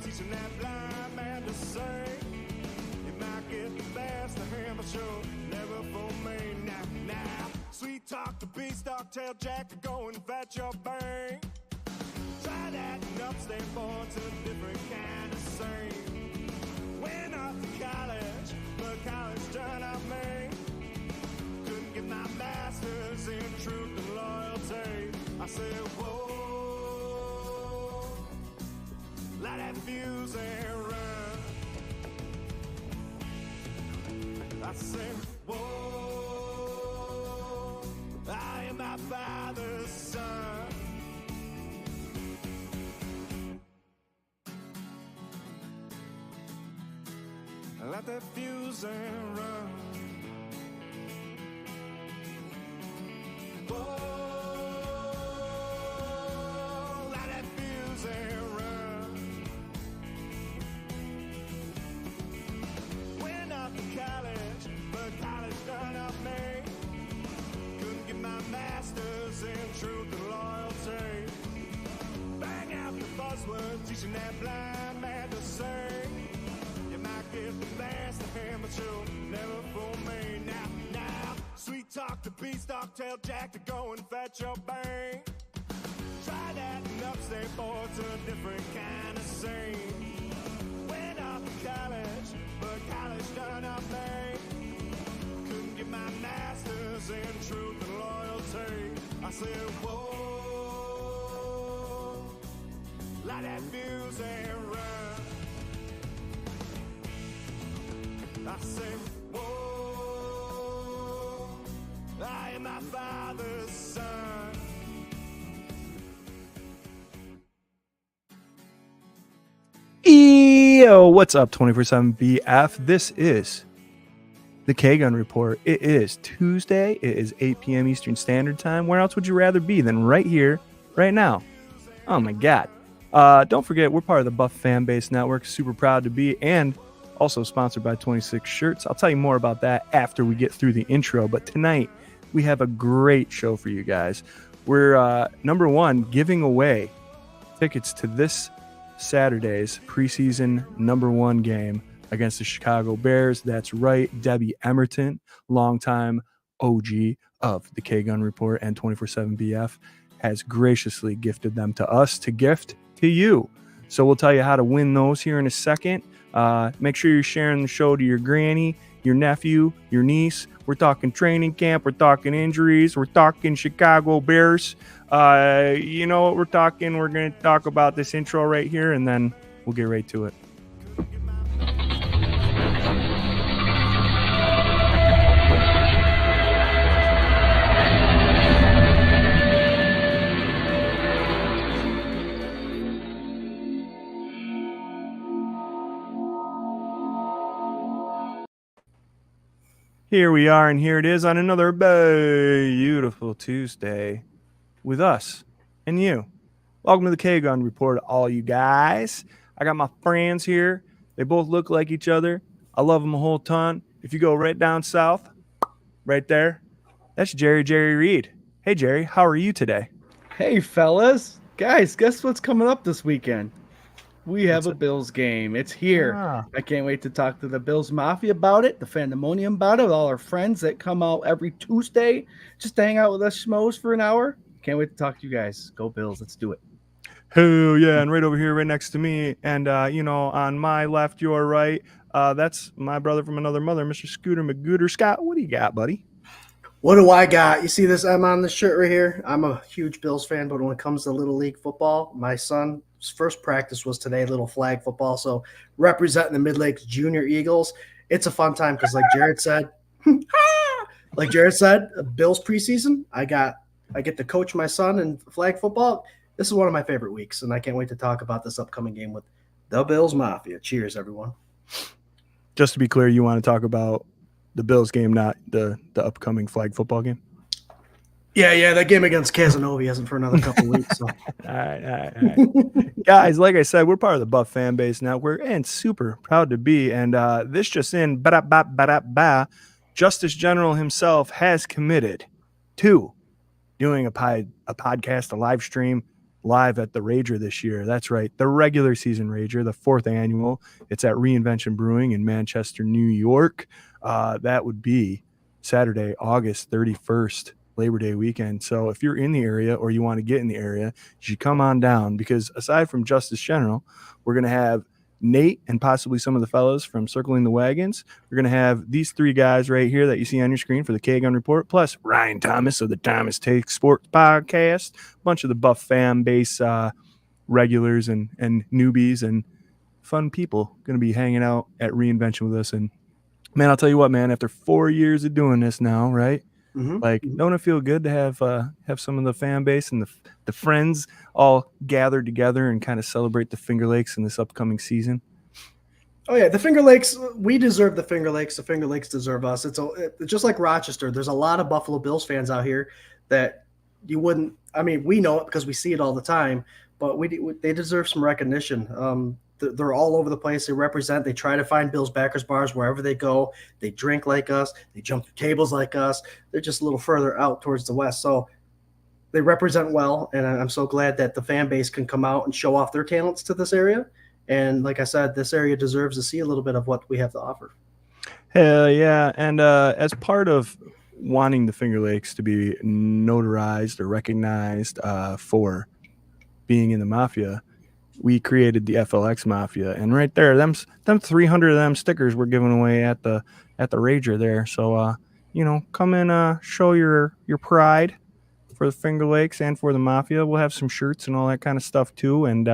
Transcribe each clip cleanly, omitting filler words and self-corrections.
teaching that blind man to sing. You might get the best of him, but sure never for me. Now, sweet talk, the beast, dog tail jack, go and fetch your bang. Try that and upstate boy to a different kind of scene. Went off to college, but college turned out me. Couldn't get my master's in truth and loyalty. I said, whoa, light that fuse and run. I said, whoa, I am my father's son. Light that fuse and run. Whoa, light that fuse and run. Went off to college, but college done up me. Couldn't get my master's in truth and loyalty. Bang out the buzzword, teaching that blind man to sing. You might get the best of him, but you'll never fool me. Now, sweet talk, the beast, dog tail jack, to go and fetch your bang. Try that and upstate boy to a different kind of scene. Went off to college, but college done up me. Couldn't get my master's in truth and loyalty. I said, whoa, light that fuse and run. I say, whoa, I am my father's son. Yo, what's up, 24/7 BF? This is the K-Gun Report. It is Tuesday. It is 8 p.m. Eastern Standard Time. Where else would you rather be than right here, right now? Oh, my God. Don't forget, we're part of the Buff Fan Base Network. Super proud to be, and also sponsored by 26 Shirts. I'll tell you more about that after we get through the intro. But tonight, we have a great show for you guys. We're, number one, giving away tickets to this Saturday's preseason number one game against the Chicago Bears. That's right. Debbie Emerton, longtime OG of the K-Gun Report and 24/7 BF, has graciously gifted them to us to gift to you. So we'll tell you how to win those here in a second. Make sure you're sharing the show to your granny, your nephew, your niece. We're talking training camp. We're talking injuries. We're talking Chicago Bears. You know what we're talking? We're going to talk about this intro right here, and then we'll get right to it. Here we are, and here it is on another beautiful Tuesday with us and you. Welcome to the K-Gun Report, all you guys. I got my friends here. They both look like each other. I love them a whole ton. If you go right down south, right there, that's Jerry Reed. Hey, Jerry, how are you today? Hey, fellas. Guys, guess what's coming up this weekend? We have a Bills game. It's here. I can't wait to talk to the Bills Mafia about it, the Fandemonium about it, all our friends that come out every Tuesday just to hang out with us schmoes for an hour. Can't wait to talk to you guys. Go Bills. Let's do it. Hell yeah. And right over here, right next to me, and, on my left, your right, that's my brother from another mother, Mr. Scooter McGooter. Scott, what do you got, buddy? What do I got? You see this M on the shirt right here? I'm a huge Bills fan, but when it comes to Little League football, my son's first practice was today, little flag football. So representing the Mid-Lakes Junior Eagles, it's a fun time because like Jarrod said, Bills preseason, I get to coach my son in flag football. This is one of my favorite weeks, and I can't wait to talk about this upcoming game with the Bills Mafia. Cheers, everyone. Just to be clear, you want to talk about the Bills game, not the upcoming flag football game? Yeah, that game against Casanova isn't for another couple of weeks. So. All right. Guys, like I said, we're part of the Buff Fan Base Network and super proud to be. And this just in, Justice General himself has committed to doing a podcast, a live stream live at the Rager this year. That's right, the regular season Rager, the 4th annual. It's at Reinvention Brewing in Manchester, New York. That would be Saturday, August 31st, Labor Day weekend. So if you're in the area or you want to get in the area, you should come on down, because aside from Justice General, we're going to have Nate and possibly some of the fellas from Circling the Wagons. We're going to have these 3 guys right here that you see on your screen for the K-Gun Report, plus Ryan Thomas of the Thomas Takes Sports Podcast, a bunch of the Buff fan base regulars and newbies and fun people going to be hanging out at Reinvention with us. And man, I'll tell you what, man, after 4 years of doing this now, right? Like, don't it feel good to have some of the fan base and the friends all gathered together and kind of celebrate the Finger Lakes in this upcoming season? Oh yeah, the Finger Lakes. We deserve the Finger Lakes. The Finger Lakes deserve us. It's just like Rochester. There's a lot of Buffalo Bills fans out here that you wouldn't. I mean, we know it because we see it all the time. But they deserve some recognition. They're all over the place. They represent. They try to find Bills backers bars wherever they go. They drink like us. They jump through tables like us. They're just a little further out towards the west. So they represent well, and I'm so glad that the fan base can come out and show off their talents to this area. And like I said, this area deserves to see a little bit of what we have to offer. Hell yeah. And as part of wanting the Finger Lakes to be notarized or recognized for being in the Mafia, we created the FLX Mafia, and right there, them 300 of them stickers we're giving away at the Rager there. So come and show your pride for the Finger Lakes and for the Mafia. We'll have some shirts and all that kind of stuff too. And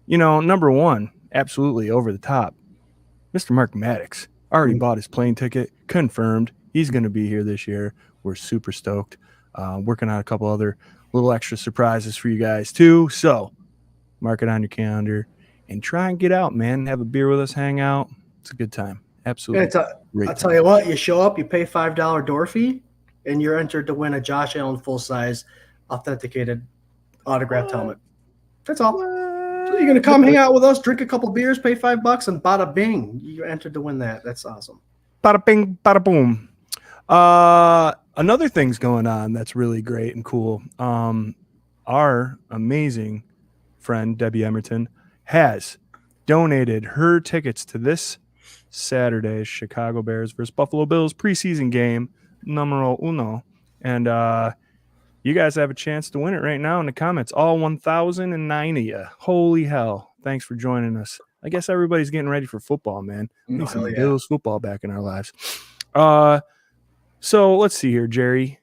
number one, absolutely over the top, Mr. Mark Maddox already bought his plane ticket, confirmed. He's going to be here this year. We're super stoked. Working on a couple other little extra surprises for you guys too. So mark it on your calendar and try and get out, man. Have a beer with us, hang out. It's a good time. Absolutely. I'll tell you what, you show up, you pay $5 door fee, and you're entered to win a Josh Allen full-size authenticated autographed helmet. That's all. So you're going to come hang out with us, drink a couple beers, pay $5, and bada bing, you're entered to win that. That's awesome. Bada bing, bada boom. Another thing's going on that's really great and cool. Our amazing friend Debbie Emerton has donated her tickets to this Saturday's Chicago Bears versus Buffalo Bills preseason game numero uno, and you guys have a chance to win it right now in the comments, all 1,009 of you. Holy hell, thanks for joining us. I guess everybody's getting ready for football, man. We need some Bills football back in our lives. So let's see here, Jerry,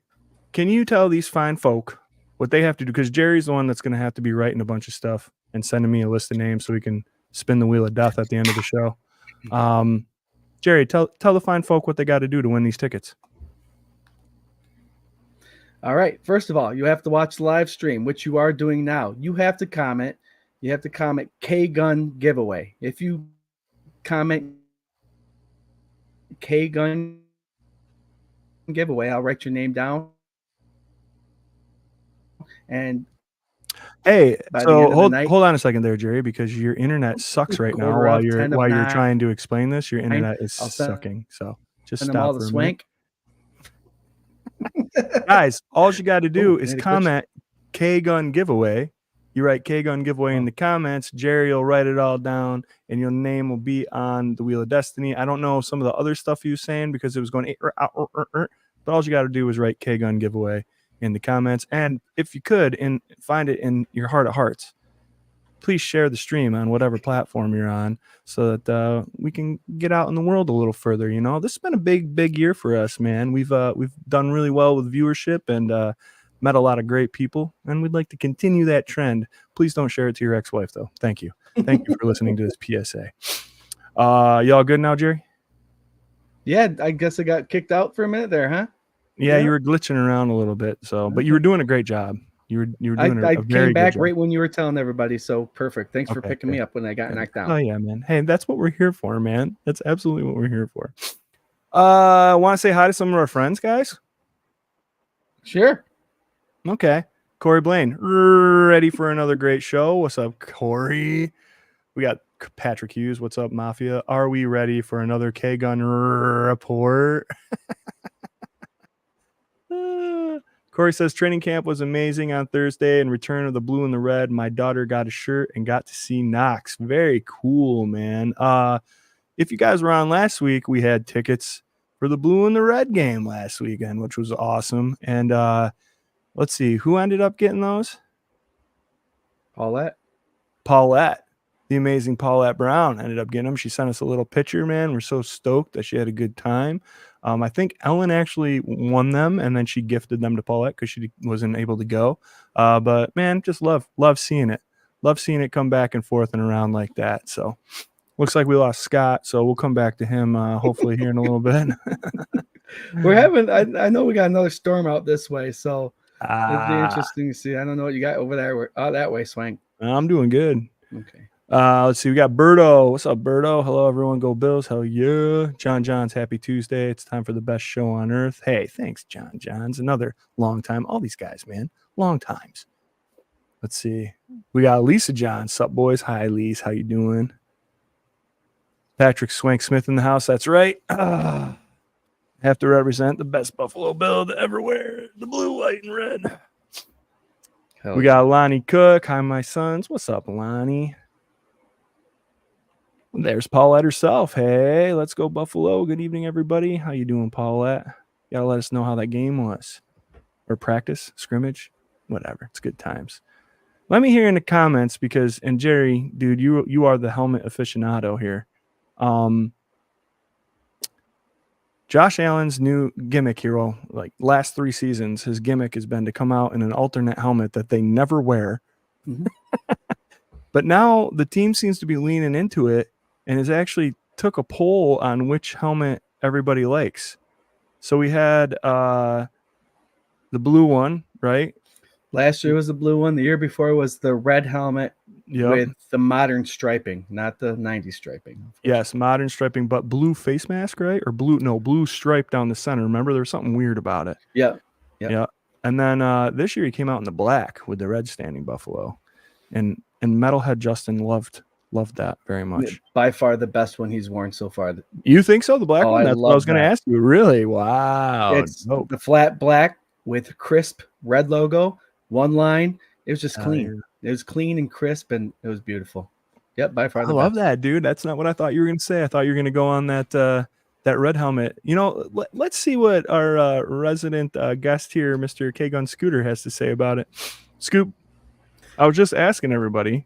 can you tell these fine folk what they have to do? Because Jerry's the one that's going to have to be writing a bunch of stuff and sending me a list of names so we can spin the wheel of death at the end of the show. Jerry, tell the fine folk what they got to do to win these tickets. All right. First of all, you have to watch the live stream, which you are doing now. You have to comment. You have to comment K-Gun giveaway. If you comment K-Gun giveaway, I'll write your name down. And hey, so hold on a second there, Jerry, because your internet sucks right now while you're trying to explain this. Your internet is sucking. So just stop all the Swank. Guys, all you got to do is comment K-Gun giveaway. You write K-Gun giveaway in the comments. Jerry will write it all down, and your name will be on the Wheel of Destiny. I don't know some of the other stuff you was saying because it was going, but all you got to do is write K-Gun giveaway in the comments. And if you could, and find it in your heart of hearts, please share the stream on whatever platform you're on so that we can get out in the world a little further. This has been a big year for us, man. We've done really well with viewership and met a lot of great people, and we'd like to continue that trend. Please don't share it to your ex-wife, though. Thank you. Thank you for listening to this PSA. Y'all good now, Jerry? Yeah, I guess I got kicked out for a minute there, huh? Yeah, you were glitching around a little bit, but you were doing a great job. You were doing a very good job. I came back right when you were telling everybody, so perfect. Thanks for picking me up when I got knocked down. Oh yeah, man. Hey, that's what we're here for, man. That's absolutely what we're here for. Want to say hi to some of our friends, guys? Sure. Okay. Corey Blaine, ready for another great show? What's up, Corey? We got Patrick Hughes. What's up, Mafia? Are we ready for another K-Gun report? Corey says training camp was amazing on Thursday and return of the blue and the red. My daughter got a shirt and got to see Knox. Very cool, man. If you guys were on last week, we had tickets for the blue and the red game last weekend, which was awesome. And let's see, who ended up getting those? Paulette. The amazing Paulette Brown ended up getting them. She sent us a little picture, man. We're so stoked that she had a good time. I think Ellen actually won them, and then she gifted them to Paulette because she wasn't able to go. But, man, just love seeing it. Love seeing it come back and forth and around like that. So, looks like we lost Scott, so we'll come back to him hopefully here in a little bit. We're having I know we got another storm out this way, so it'd be interesting to see. I don't know what you got over there. That way, Swank. I'm doing good. Okay. Let's see. We got Berto. What's up, Berto? Hello, everyone. Go Bills. Hell yeah. John's happy Tuesday. It's time for the best show on earth. Hey, thanks, John's. Another long time. All these guys, man. Long times. Let's see. We got Lisa John. Sup, boys? Hi, Lise. How you doing? Patrick Swank Smith in the house. That's right. Have to represent the best Buffalo Bill to ever wear the blue, white, and red. We got Lonnie Cook. Hi, my sons. What's up, Lonnie? There's Paulette herself. Hey, let's go Buffalo. Good evening, everybody. How you doing, Paulette? You gotta let us know how that game was. Or practice, scrimmage, whatever. It's good times. Let me hear in the comments because, and Jerry, dude, you are the helmet aficionado here. Josh Allen's new gimmick here, like last 3 seasons, his gimmick has been to come out in an alternate helmet that they never wear. Mm-hmm. But now the team seems to be leaning into it and has actually took a poll on which helmet everybody likes. So we had the blue one, right? Last year was the blue one. The year before was the red helmet with the modern striping, not the 90s striping. Yes, modern striping, but blue face mask, right? Or blue stripe down the center. Remember, there was something weird about it. Yeah. And then this year he came out in the black with the red standing buffalo. And Metalhead Justin loved that very much. By far the best one he's worn so far. You think so? The black one? That's what I was going to ask you. Really? Wow. It's the flat black with crisp red logo, one line. It was just clean. It was clean and crisp, and it was beautiful. Yep, by far the best. I love that, dude. That's not what I thought you were going to say. I thought you were going to go on that red helmet. You know, let's see what our resident guest here, Mr. K-Gun Scooter, has to say about it. Scoop, I was just asking everybody,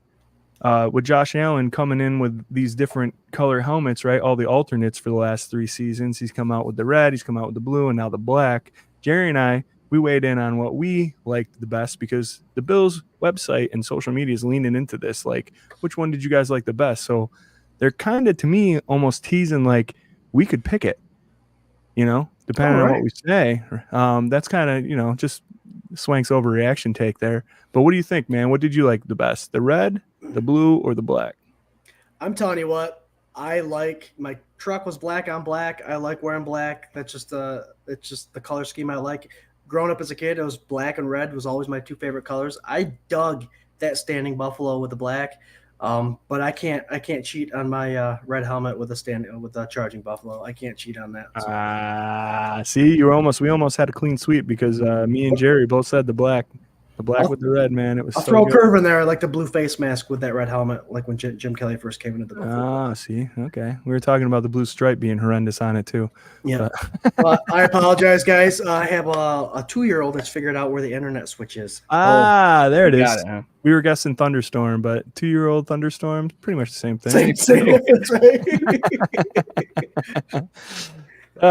with Josh Allen coming in with these different color helmets, right? All the alternates for the last 3 seasons. He's come out with the red, he's come out with the blue, and now the black. Jerry and I, we weighed in on what we liked the best because the Bills website and social media is leaning into this. Like, which one did you guys like the best? So they're kind of, to me, almost teasing like we could pick it, you know, depending on what we say. That's kind of, you know, just Swank's overreaction take there. But what do you think, man? What did you like the best? The red, the blue, or the black? I'm telling you what, I like. My truck was black on black. I like wearing black. That's just it's just the color scheme I like. Growing up as a kid, it was black and red was always my 2 favorite colors. I dug that standing buffalo with the black, but I can't cheat on my red helmet with a charging buffalo. I can't cheat on that. So. See, we almost had a clean sweep because me and Jerry both said the black with the red, man. It was. I'll throw a curve in there, like the blue face mask with that red helmet, like when Jim Kelly first came into the buffalo. See, okay, we were talking about the blue stripe being horrendous on it too. Yeah, I apologize, guys. I have a 2-year-old that's figured out where the internet switch is. There it is. Got it, huh? We were guessing thunderstorm, but 2-year-old thunderstorm, pretty much the same thing. Same difference, right?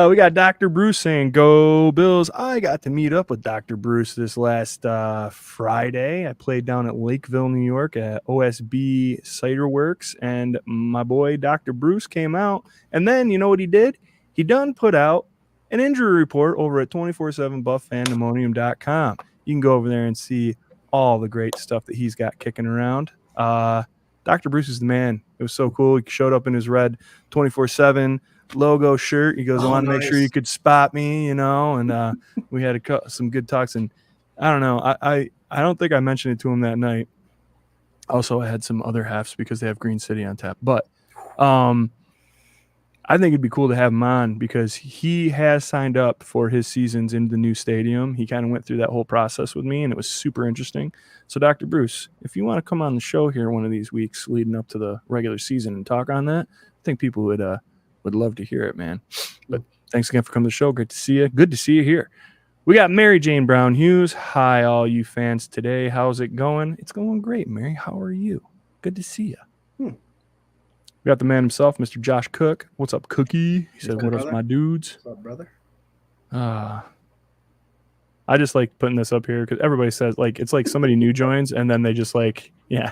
We got Dr. Bruce saying, go Bills. I got to meet up with Dr. Bruce this last Friday. I played down at Lakeville, New York at OSB Cider Works, and my boy Dr. Bruce came out. And then, you know what he did? He done put out an injury report over at 247buffpandemonium.com. You can go over there and see all the great stuff that he's got kicking around. Dr. Bruce is the man. It was so cool. He showed up in his red 24/7 logo shirt. He goes, I want to make sure you could spot me, you know, and we had some good talks. And I don't know, I don't think I mentioned it to him that night. Also, I had some other halves because they have Green City on tap. But I I think it'd be cool to have him on because he has signed up for his seasons in the new stadium. He kind of went through that whole process with me, and it was super interesting. So, Dr. Bruce, if you want to come on the show here one of these weeks leading up to the regular season and talk on that, I think people would love to hear it, man. But thanks again for coming to the show. Great to see you. Good to see you here. We got Mary Jane Brown Hughes. Hi, all you fans today. How's it going? It's going great, Mary. How are you? Good to see you. We got the man himself, Mr. Josh Cook. What's up, Cookie? He said, what up, my dudes? What's up, brother? I just like putting this up here because everybody says, like, it's like somebody new joins and then they just like, yeah,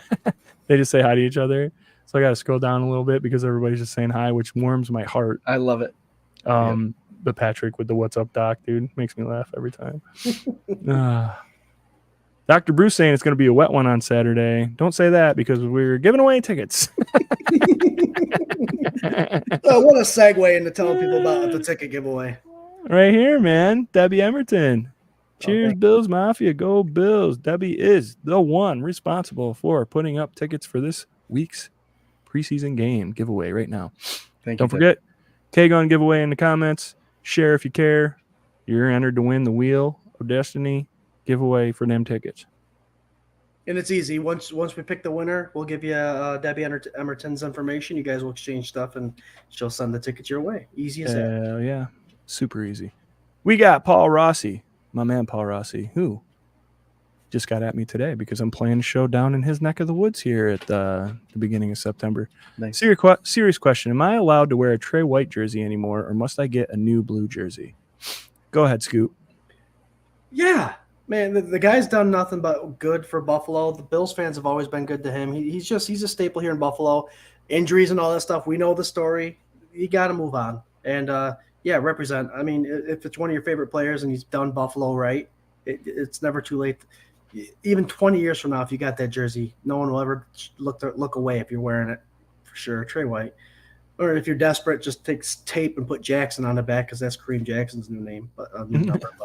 they just say hi to each other. So I got to scroll down a little bit because everybody's just saying hi, which warms my heart. I love it. The Patrick with the what's up, doc, dude, makes me laugh every time. Dr. Bruce saying it's going to be a wet one on Saturday. Don't say that because we're giving away tickets. What a segue into telling people about the ticket giveaway. Right here, man. Debbie Emerton. Cheers, Bills Mafia. Go Bills. Debbie is the one responsible for putting up tickets for this week's preseason game giveaway right now. Don't forget, K-Gun giveaway in the comments. Share if you care. You're entered to win the Wheel of Destiny giveaway for them tickets. And it's easy. Once we pick the winner, we'll give you Debbie Emerton's information. You guys will exchange stuff, and she'll send the tickets your way. Easy as that. Yeah. Super easy. We got Paul Rossi, my man Paul Rossi, who just got at me today because I'm playing a show down in his neck of the woods here at the beginning of September. Nice. Serious question. Am I allowed to wear a Trey White jersey anymore, or must I get a new blue jersey? Go ahead, Scoot. Yeah. Man, the guy's done nothing but good for Buffalo. The Bills fans have always been good to him. He's a staple here in Buffalo. Injuries and all that stuff. We know the story. You got to move on. And, represent. I mean, if it's one of your favorite players and he's done Buffalo right, it's never too late. Even 20 years from now, if you got that jersey, no one will ever look away if you're wearing it, for sure. Trey White. Or if you're desperate, just take tape and put Jackson on the back because that's Kareem Jackson's new name.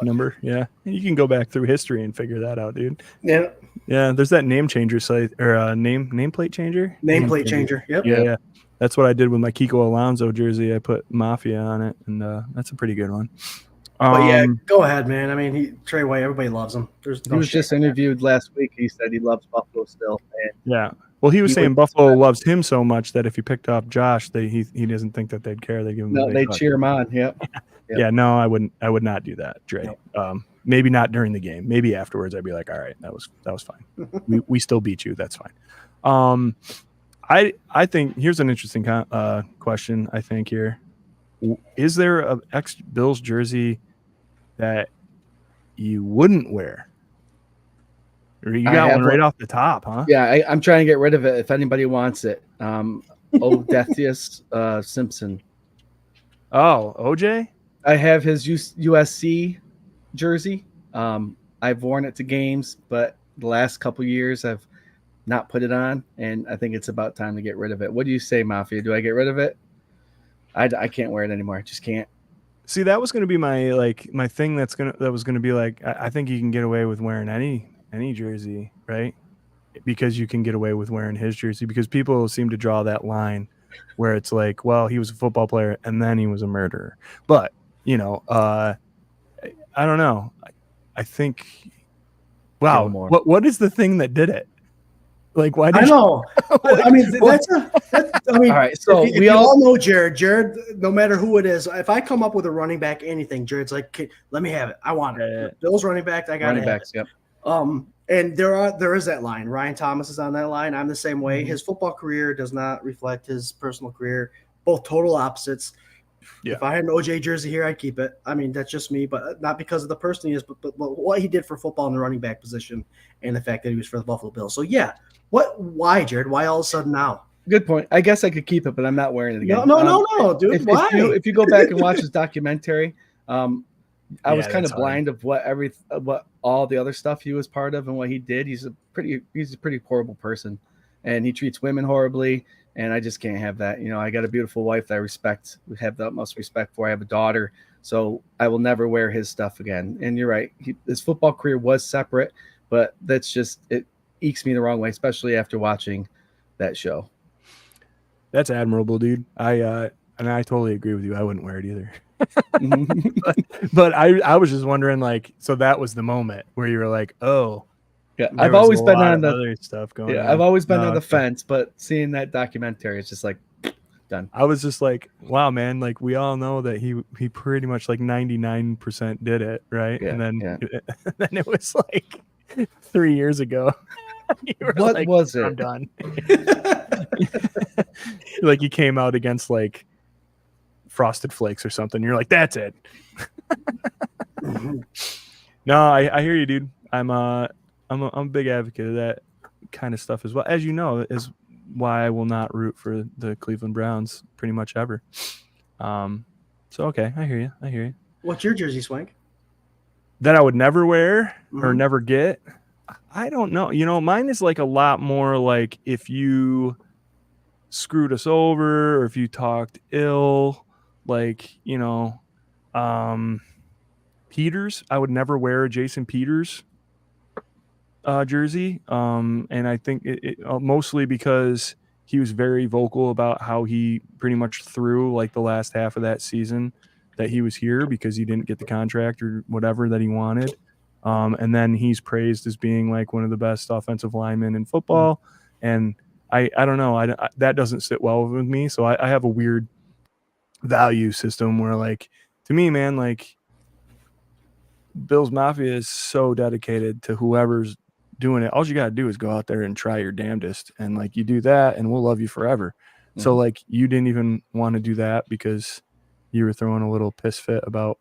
Number, yeah. You can go back through history and figure that out, dude. Yeah. Yeah, there's that name changer site or nameplate changer. Nameplate changer. Yep. Yeah. That's what I did with my Kiko Alonso jersey. I put Mafia on it, and that's a pretty good one. But yeah, go ahead, man. I mean, Trey White, everybody loves him. He was just interviewed last week. He said he loves Buffalo still. And yeah. Well, he was saying Buffalo loves him so much that if he picked up Josh, he doesn't think that they'd care. They give him. No, they cheer him on. Yep. Yeah. No, I wouldn't. I would not do that, Dre. Nope. Maybe not during the game. Maybe afterwards, I'd be like, all right, that was fine. we still beat you. That's fine. I think here's an interesting question. I think here, is there an ex-Bills jersey that you wouldn't wear? Or you got one right off the top, huh? Yeah, I'm trying to get rid of it. If anybody wants it, Odethius Simpson. Oh, OJ. I have his USC jersey. I've worn it to games, but the last couple years I've not put it on, and I think it's about time to get rid of it. What do you say, Mafia? Do I get rid of it? I can't wear it anymore. I just can't. See, that was going to be my thing. That was going to be like, I think you can get away with wearing any jersey, right? Because you can get away with wearing his jersey, because people seem to draw that line where it's like, well, he was a football player and then he was a murderer. But I don't know. I think, wow, what is the thing that did it? Like, why did I know. I mean, all right. So we all know Jarrod. Jarrod, no matter who it is, if I come up with a running back, anything, Jared's like, let me have it. I want it. Bills running back, I got it. Yep. And there is that line. Ryan Thomas is on that line. I'm the same way. His football career does not reflect his personal career. Both total opposites. Yeah. If I had an OJ jersey here, I'd keep it. I mean, that's just me, but not because of the person he is, but what he did for football in the running back position and the fact that he was for the Buffalo Bills. So yeah, why, Jarrod? Why all of a sudden now? Good point. I guess I could keep it, but I'm not wearing it again. No, dude. Why? If you go back and watch his documentary, I was kind of blind of what all the other stuff he was part of and what he did. He's a pretty horrible person, and he treats women horribly. And I just can't have that. I got a beautiful wife that I respect. We have the utmost respect for. I have a daughter, so I will never wear his stuff again. And you're right. His football career was separate, but it ekes me the wrong way, especially after watching that show. That's admirable, dude. I And I totally agree with you. I wouldn't wear it either. but I was just wondering, like, so that was the moment where you were like, oh, yeah, there I've was always a been lot on of the other stuff going on. I've always been No, on the okay. fence, but seeing that documentary, it's just like done. I was just like, wow, man, like we all know that he pretty much like 99% did it, right? Yeah, And then yeah. then it was like 3 years ago. You were What like, was I'm it? done. Like you came out against like Frosted Flakes or something. You're like, that's it. No, I hear you, dude. I'm a big advocate of that kind of stuff as well. As you know, is why I will not root for the Cleveland Browns pretty much ever. So okay, I hear you. What's your jersey, Swank? That I would never wear or Mhm. never get. I don't know. You know, mine is like a lot more like if you screwed us over or if you talked ill, like, you know, Peters. I would never wear a Jason Peters jersey. And I think it mostly because he was very vocal about how he pretty much threw like the last half of that season that he was here because he didn't get the contract or whatever that he wanted. And then he's praised as being like one of the best offensive linemen in football. And I don't know. That doesn't sit well with me. So I have a weird value system where, like, to me, man, like Bills Mafia is so dedicated to whoever's doing it. All you got to do is go out there and try your damnedest. And like you do that and we'll love you forever. Mm-hmm. So like you didn't even want to do that because you were throwing a little piss fit about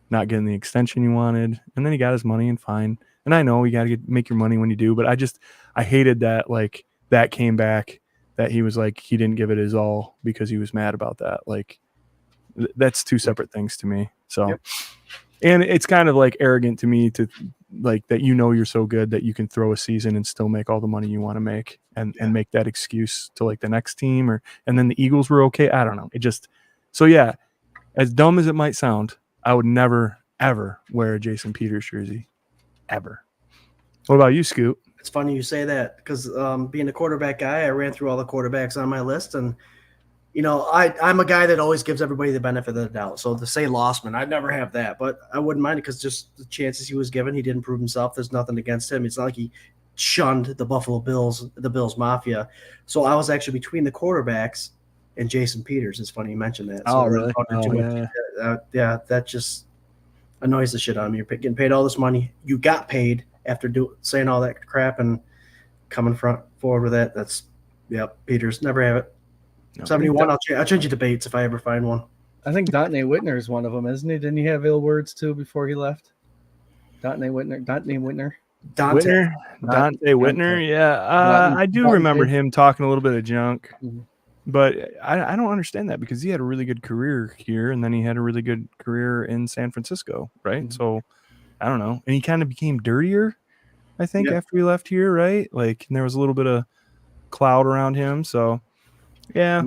not getting the extension you wanted. And then he got his money and fine. And I know you got to make your money when you do, but I hated that, like, that came back, that he was like, he didn't give it his all because he was mad about that. Like, that's two separate things to me. So, yep. And it's kind of like arrogant to me to like that, you know, you're so good that you can throw a season and still make all the money you want to make and make that excuse to like the next team and then the Eagles were okay. I don't know. So yeah, as dumb as it might sound, I would never, ever wear a Jason Peters jersey, ever. What about you, Scoot? It's funny you say that because being a quarterback guy, I ran through all the quarterbacks on my list. And, you know, I'm a guy that always gives everybody the benefit of the doubt. So to say Lossman, I'd never have that. But I wouldn't mind it because just the chances he was given, he didn't prove himself. There's nothing against him. It's not like he shunned the Buffalo Bills, the Bills Mafia. So I was actually between the quarterbacks and Jason Peters. It's funny you mentioned that. So really? Yeah, that just annoys the shit out of me. You're getting paid all this money. You got paid after saying all that crap and coming forward with that. That's, Peters. Never have it. No. 71, I'll change you to Bates if I ever find one. I think Dante Whitner is one of them, isn't he? Didn't he have ill words too before he left? Dante Whitner. Yeah. I do remember him talking a little bit of junk. Mm-hmm. But I don't understand that because he had a really good career here and then he had a really good career in San Francisco, right? Mm-hmm. So I don't know. And he kind of became dirtier, I think, after he left here, right? Like, and there was a little bit of cloud around him. So, yeah.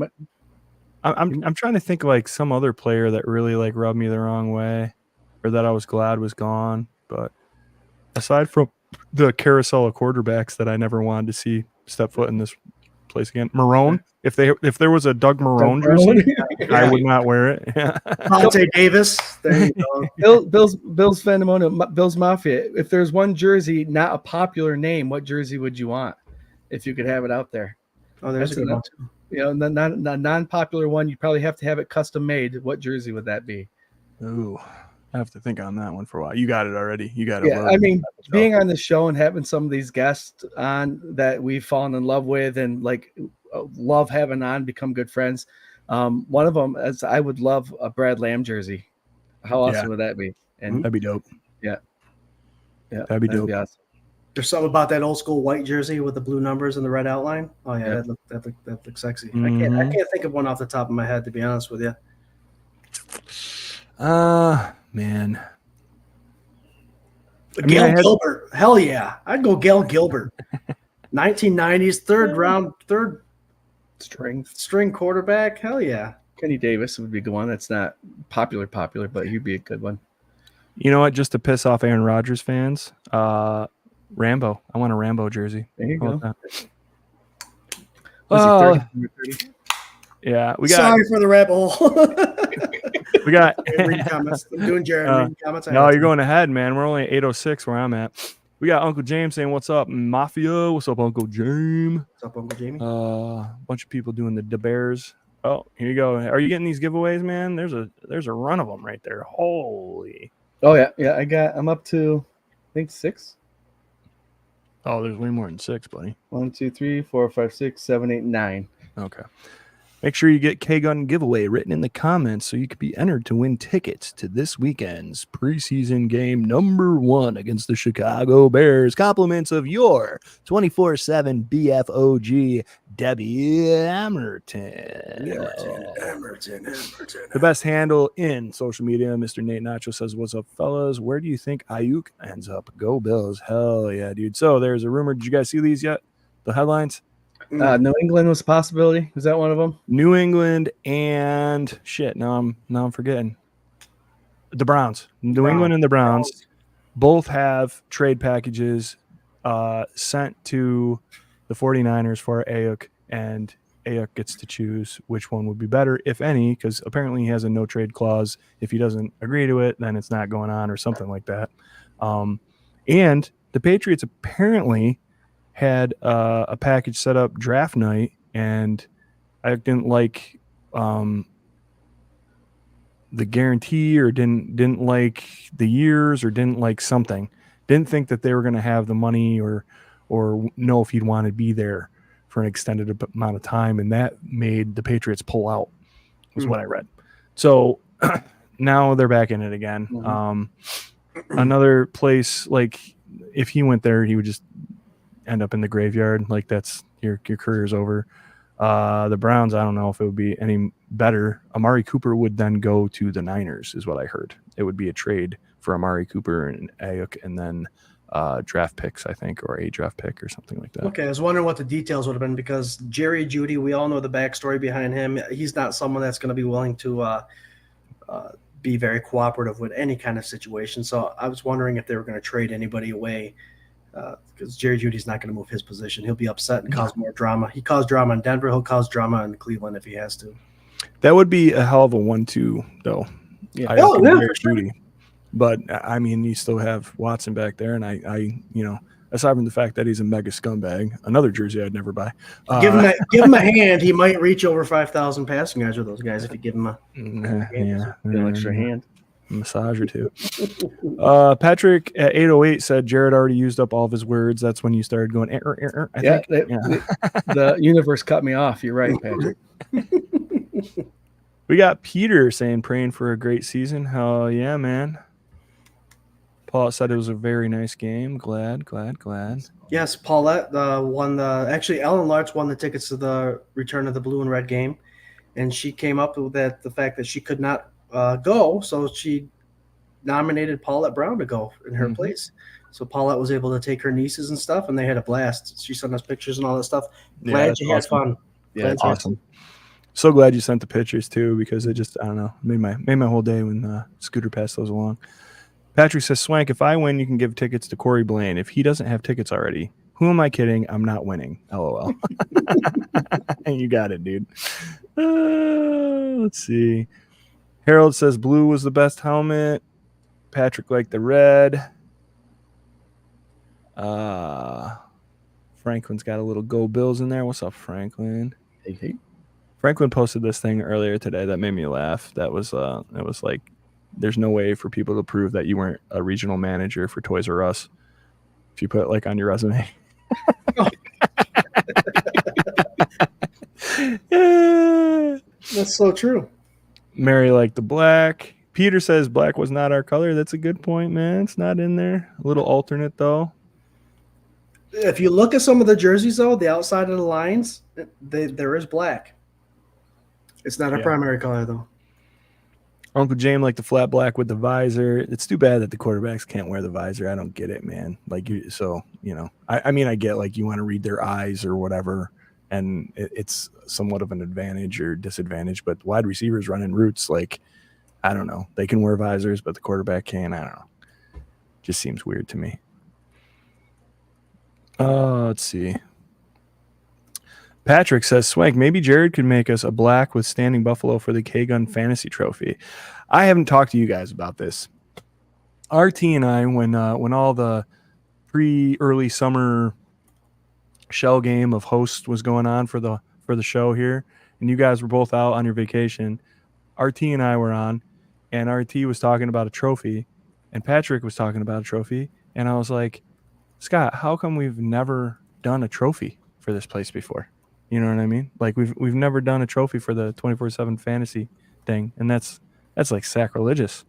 I'm trying to think of, like, some other player that really, like, rubbed me the wrong way or that I was glad was gone. But aside from the carousel of quarterbacks that I never wanted to see step foot in this place again, Marone. If there was a Doug Marone jersey, I would not wear it. Monte Davis. There you go. Bills Fandemonium, Bills Mafia. If there's one jersey, not a popular name, what jersey would you want if you could have it out there? Oh, there's a good one too. You know, the non-popular one, you probably have to have it custom made. What jersey would that be? Ooh, I have to think on that one for a while. You got it already. You got it. Yeah, I mean, being on the show and having some of these guests on that we've fallen in love with and like love having on, become good friends. One of them is I would love a Brad Lamb jersey. How awesome would that be? And that'd be dope. Yeah, that'd be dope. Be awesome. There's something about that old school white jersey with the blue numbers and the red outline. Oh yeah, that looks sexy. Mm-hmm. I can't think of one off the top of my head, to be honest with you. Man. Gail Gilbert. Hell yeah. I'd go Gail Gilbert. 1990s, third string quarterback. Hell yeah. Kenny Davis would be a good one. That's not popular, but he'd be a good one. You know what? Just to piss off Aaron Rodgers fans, Rambo. I want a Rambo jersey. There you go. Was he 30? Yeah, we got. Sorry for the rabbit hole. We got. Reading comments. I'm doing Jarrod. Reading comments. No, you're going ahead, man. We're only at 8:06 where I'm at. We got Uncle James saying, "What's up, Mafia? What's up, Uncle James? What's up, Uncle Jamie? Bunch of people doing the Bears. Oh, here you go. Are you getting these giveaways, man? There's a run of them right there. Holy. Oh yeah. I'm up to, I think 6. Oh, there's way more than 6, buddy. 1, 2, 3, 4, 5, 6, 7, 8, 9. Okay. Make sure you get K-Gun giveaway written in the comments so you could be entered to win tickets to this weekend's preseason game number 1 against the Chicago Bears. Compliments of your 24/7 BFOG, Debbie Emerton. The best handle in social media. Mr. Nate Nacho says, "What's up, fellas? Where do you think Ayuk ends up? Go Bills." Hell yeah, dude. So there's a rumor. Did you guys see these yet? The headlines? New England was a possibility. Is that one of them? New England and shit. Now I'm forgetting. The Browns. New England and the Browns both have trade packages sent to the 49ers for Ayuk, and Ayuk gets to choose which one would be better, if any, because apparently he has a no trade clause. If he doesn't agree to it, then it's not going on or something like that. And the Patriots apparently had a package set up draft night, and I didn't like the guarantee, or didn't like the years, or didn't like something. Didn't think that they were going to have the money or know if he'd want to be there for an extended amount of time, and that made the Patriots pull out, was what I read. So now they're back in it again. Another place, like if he went there, he would just end up in the graveyard. Like that's your career's over. The Browns, I don't know if it would be any better. Amari Cooper would then go to the Niners, is what I heard. It would be a trade for Amari Cooper and Ayuk, and then draft picks, I think, or a draft pick or something like that. Okay, I was wondering what the details would have been, because Jerry Jeudy, we all know the backstory behind him. He's not someone that's going to be willing to be very cooperative with any kind of situation. So I was wondering if they were going to trade anybody away, because Jerry Judy's not going to move his position. He'll be upset and cause more drama. He caused drama in Denver. He'll cause drama in Cleveland if he has to. That would be a hell of a 1-2, though. Yeah. For Judy. But I mean, you still have Watson back there, and I aside from the fact that he's a mega scumbag, another jersey I'd never buy. Give him a hand. He might reach over 5,000 passing yards with those guys if you give him an extra hand. Massage or two. Patrick at 808 said Jarrod already used up all of his words. That's when you started going. I think. The universe cut me off. You're right, Patrick. We got Peter saying praying for a great season. Hell yeah, man. Paul said it was a very nice game. Glad. Yes, Paulette won actually Ellen Larch won the tickets to the return of the blue and red game, and she came up with the fact that she could not go, so she nominated Paulette Brown to go in her place. So Paulette was able to take her nieces and stuff, and they had a blast. She sent us pictures and all that stuff. Glad you had fun. Yeah, that's awesome. So glad you sent the pictures too, because it just, I don't know, made my whole day when Scooter passed those along. Patrick says, Swank, if I win, you can give tickets to Corey Blaine. If he doesn't have tickets already, who am I kidding? I'm not winning. LOL. You got it, dude. Let's see. Harold says blue was the best helmet. Patrick liked the red. Franklin's got a little Go Bills in there. What's up, Franklin? Hey. Franklin posted this thing earlier today that made me laugh. That was it was like, there's no way for people to prove that you weren't a regional manager for Toys R Us if you put it like on your resume. That's so true. Mary liked the black. Peter says black was not our color. That's a good point, man. It's not in there. A little alternate, though. If you look at some of the jerseys, though, the outside of the lines, there is black. It's not a primary color, though. Uncle James liked the flat black with the visor. It's too bad that the quarterbacks can't wear the visor. I don't get it, man. Like I mean, I get like you want to read their eyes or whatever, and it's somewhat of an advantage or disadvantage. But wide receivers running routes, like, I don't know. They can wear visors, but the quarterback can't. I don't know. Just seems weird to me. Let's see. Patrick says, Swank, maybe Jarrod could make us a black with standing buffalo for the K-Gun Fantasy Trophy. I haven't talked to you guys about this. RT and I, when all the early summer shell game of host was going on for the show here, and you guys were both out on your vacation, RT and I were on, and RT was talking about a trophy, and Patrick was talking about a trophy, and I was like, Scott, how come we've never done a trophy for this place before? You know what I mean? Like we've never done a trophy for the 24/7 fantasy thing, and that's like sacrilegious.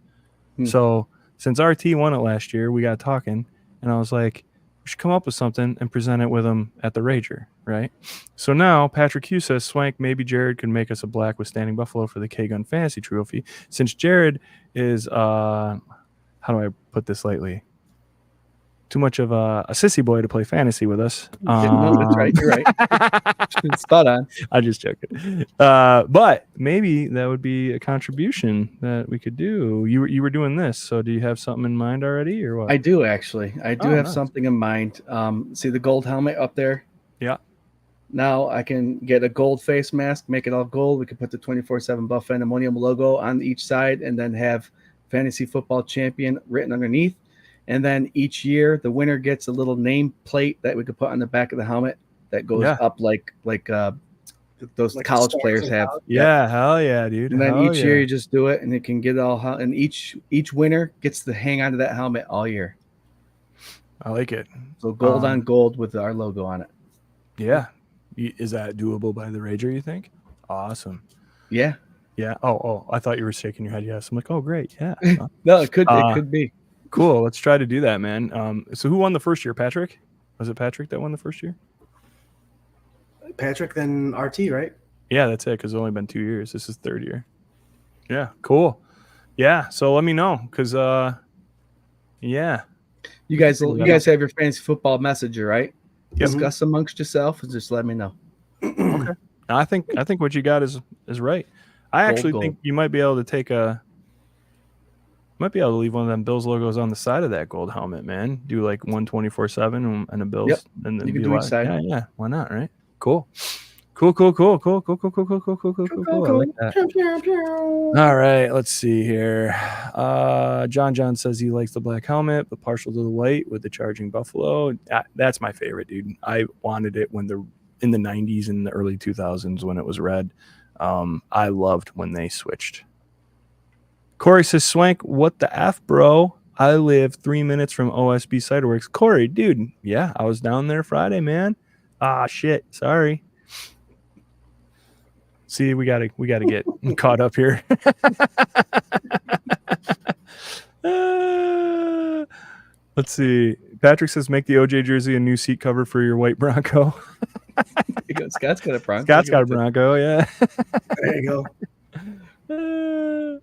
So since RT won it last year, we got talking, and I was like, we should come up with something and present it with him at the Rager, right? So now Patrick Hughes says, Swank, maybe Jarrod can make us a black with standing buffalo for the K-Gun Fantasy Trophy. Since Jarrod is, how do I put this lightly? Too much of a sissy boy to play fantasy with us. No, that's right. You're right. Spot on. I'm just joking. But maybe that would be a contribution that we could do. You were doing this, so do you have something in mind already, or what? I do actually. I do have nice. something in mind. See the gold helmet up there? Yeah. Now I can get a gold face mask, make it all gold. We could put the 24/7 Buff Pandemonium logo on each side, and then have Fantasy Football Champion written underneath. And then each year, the winner gets a little name plate that we could put on the back of the helmet that goes up like those like college players have. Yeah, hell yeah, dude. And then each year you just do it, and it can get it all. And each winner gets to hang on to that helmet all year. I like it. So gold on gold with our logo on it. Yeah. Is that doable by the Rager, you think? Awesome. Yeah. Yeah. Oh, I thought you were shaking your head. Yes. I'm like, oh, great. Yeah. No, it could be. Cool. Let's try to do that, man. So who won the first year? Patrick? Was it Patrick that won the first year? Patrick, then RT, right? Yeah, that's it, because it's only been 2 years. This is third year. Yeah, cool. Yeah, so let me know, because yeah. You guys have your fantasy football messenger, right? Yep. Discuss amongst yourself and just let me know. Okay. I think what you got is right. I actually think you might be able to leave one of them Bills logos on the side of that gold helmet, man. Do like 124/7 and a Bills, and then you can do each side. Yeah, why not, right? Cool. I like that. All right, let's see here. John says he likes the black helmet, but partial to the white with the charging buffalo. That's my favorite, dude. I wanted it in the 90s and the early 2000s when it was red. I loved when they switched. Corey says, Swank, what the F, bro? I live 3 minutes from OSB Ciderworks. Corey, dude, yeah, I was down there Friday, man. Ah, shit, sorry. See, we gotta get caught up here. Let's see. Patrick says, make the OJ jersey a new seat cover for your white Bronco. Scott's got a Bronco. Scott's got a Bronco, yeah. There you go.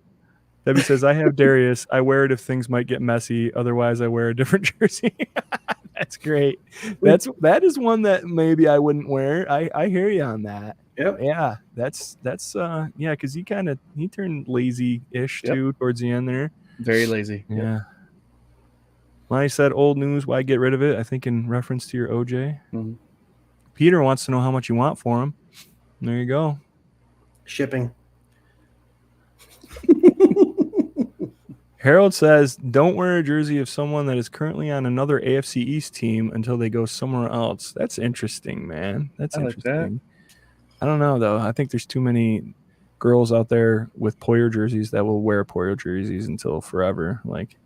Debbie says, I have Darius. I wear it if things might get messy. Otherwise, I wear a different jersey. That's great. That is one that maybe I wouldn't wear. I hear you on that. Yep. Yeah. That's yeah, because he turned lazy-ish too towards the end there. Very lazy. Yeah. Yep. When I said old news, why get rid of it? I think in reference to your OJ. Mm-hmm. Peter wants to know how much you want for him. There you go. Shipping. Harold says, don't wear a jersey of someone that is currently on another AFC East team until they go somewhere else. That's interesting, man. That's interesting. Like that. I don't know, though. I think there's too many girls out there with Poyer jerseys that will wear Poyer jerseys until forever. Like,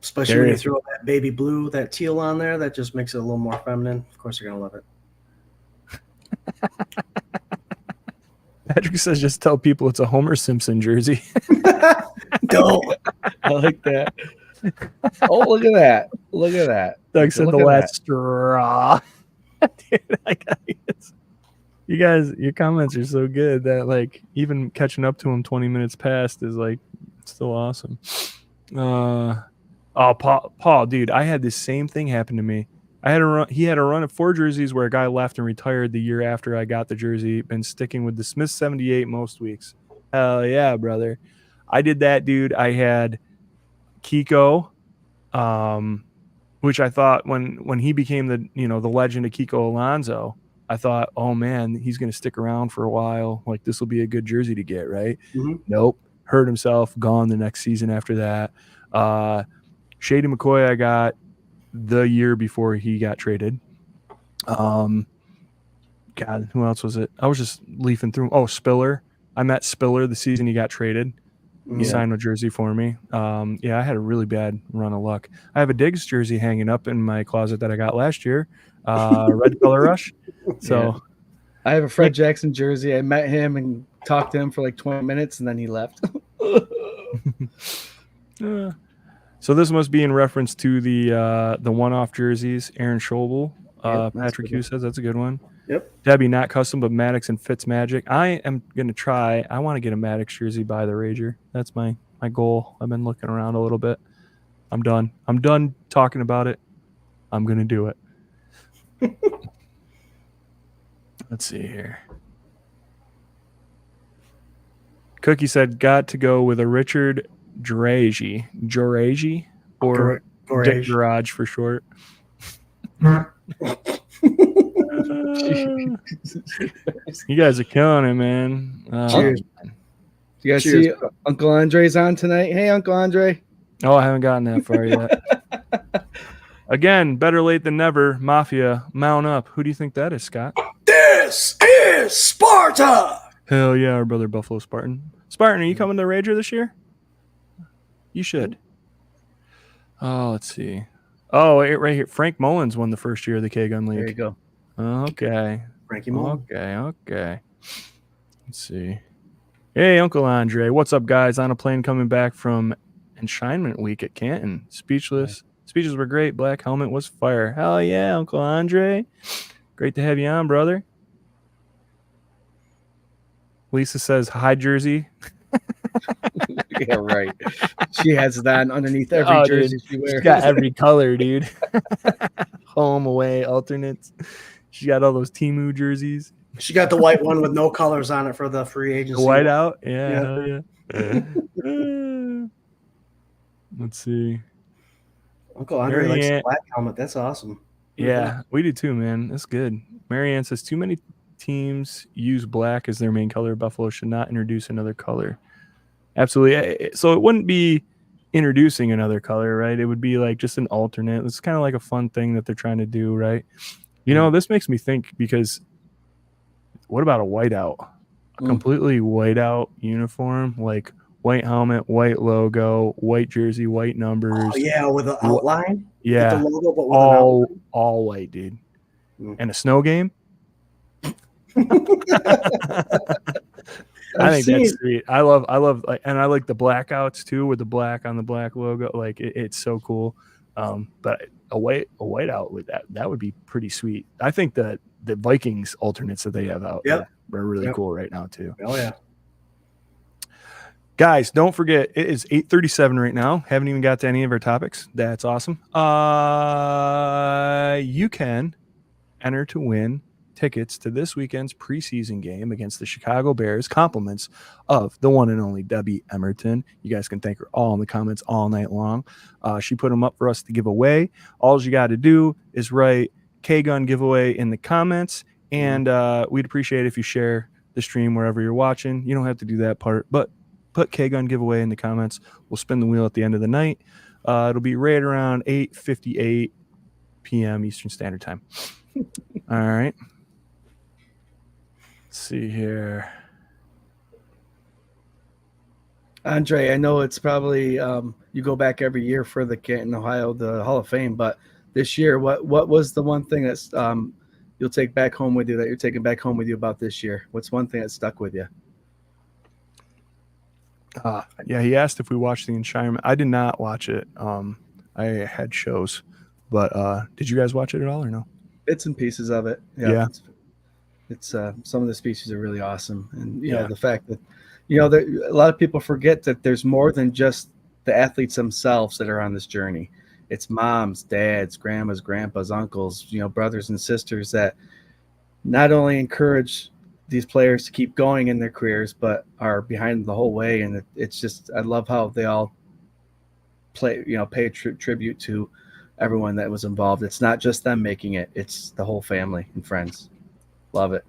especially when you throw that baby blue, that teal on there, that just makes it a little more feminine. Of course, you're going to love it. Patrick says, just tell people it's a Homer Simpson jersey. Don't. I like that. Oh, look at that. Look at that. Doug said the last straw. Dude, you guys, your comments are so good that like even catching up to him 20 minutes past is like still awesome. Paul, dude, I had this same thing happen to me. He had a run of 4 jerseys where a guy left and retired the year after I got the jersey. Been sticking with the Smith 78 most weeks. Hell yeah, brother. I did that, dude. I had Kiko, which I thought when he became the legend of Kiko Alonso, I thought, oh man, he's going to stick around for a while. Like this will be a good jersey to get, right? Mhm. Nope. Hurt himself, gone the next season after that. Shady McCoy I got the year before he got traded. God, who else was it? I was just leafing through. Oh, Spiller. I met Spiller the season he got traded. He signed a jersey for me. I had a really bad run of luck. I have a Diggs jersey hanging up in my closet that I got last year. Red Color Rush. So I have a Fred Jackson jersey. I met him and talked to him for like 20 minutes, and then he left. So this must be in reference to the one-off jerseys. Aaron Schobel. Patrick Hughes says that's a good one. Yep. Debbie, not custom, but Maddox and Fitzmagic. I am going to try. I want to get a Maddox jersey by the Rager. That's my goal. I've been looking around a little bit. I'm done. I'm done talking about it. I'm going to do it. Let's see here. Cookie said, got to go with a Richard Jorage or Dick Garage for short. You guys are killing it, man. Cheers. You guys see Uncle Andre's on tonight? Hey, Uncle Andre. Oh, I haven't gotten that far yet. Again, better late than never. Mafia, mount up. Who do you think that is, Scott? This is Sparta. Hell yeah, our brother Buffalo Spartan. Spartan, are you coming to Rager this year? You should. Oh, let's see. Oh, right here. Frank Mullins won the first year of the K-Gun League. There you go. Okay. Frankie Mullins. Okay. Let's see. Hey, Uncle Andre. What's up, guys? On a plane coming back from Enshrinement Week at Canton. Speeches were great. Black Helmet was fire. Hell yeah, Uncle Andre. Great to have you on, brother. Lisa says, hi, Jersey. Yeah, right. She has that underneath every jersey she wears. She's got every color, dude. Home, away, alternates. She got all those Temu jerseys. She got the white one with no colors on it for the free agency. The white out? Yeah. Let's see. Uncle Andre likes the black helmet. That's awesome. Yeah, we do too, man. That's good. Marianne says, too many teams use black as their main color. Buffalo should not introduce another color. Absolutely. So it wouldn't be introducing another color, right? It would be like just an alternate. It's kind of like a fun thing that they're trying to do, right? You know, this makes me think, because what about a whiteout? A completely whiteout uniform, like white helmet, white logo, white jersey, white numbers. Oh, yeah, with an outline? Yeah. With the logo, but with an outline. All white, dude. And a snow game? I think that's sweet. I love, and I like the blackouts too, with the black on the black logo. Like it's so cool. But a whiteout with that would be pretty sweet. I think that the Vikings alternates that they have out are really cool right now too. Oh yeah. Guys, don't forget, it is 8:37 right now. Haven't even got to any of our topics. That's awesome. You can enter to win tickets to this weekend's preseason game against the Chicago Bears. Compliments of the one and only Debbie Emerton. You guys can thank her all in the comments all night long. She put them up for us to give away. All you got to do is write K-Gun giveaway in the comments, and we'd appreciate it if you share the stream wherever you're watching. You don't have to do that part, but put K-Gun giveaway in the comments. We'll spin the wheel at the end of the night. It'll be right around 8:58 p.m. Eastern Standard Time. All right. Let's see here. Andre, I know it's probably you go back every year for the Canton, Ohio, the Hall of Fame, but this year, what was the one thing that's you'll take back home with you, that you're taking back home with you about this year? What's one thing that stuck with you? Yeah, he asked if we watched the Enshrinement. I did not watch it. I had shows, but did you guys watch it at all or no? Bits and pieces of it. Yeah. It's some of the speeches are really awesome, and you know the fact that a lot of people forget that there's more than just the athletes themselves that are on this journey. It's moms, dads, grandmas, grandpas, uncles, brothers and sisters that not only encourage these players to keep going in their careers, but are behind the whole way. And it's just, I love how they all pay tribute to everyone that was involved. It's not just them making it; it's the whole family and friends. Love it.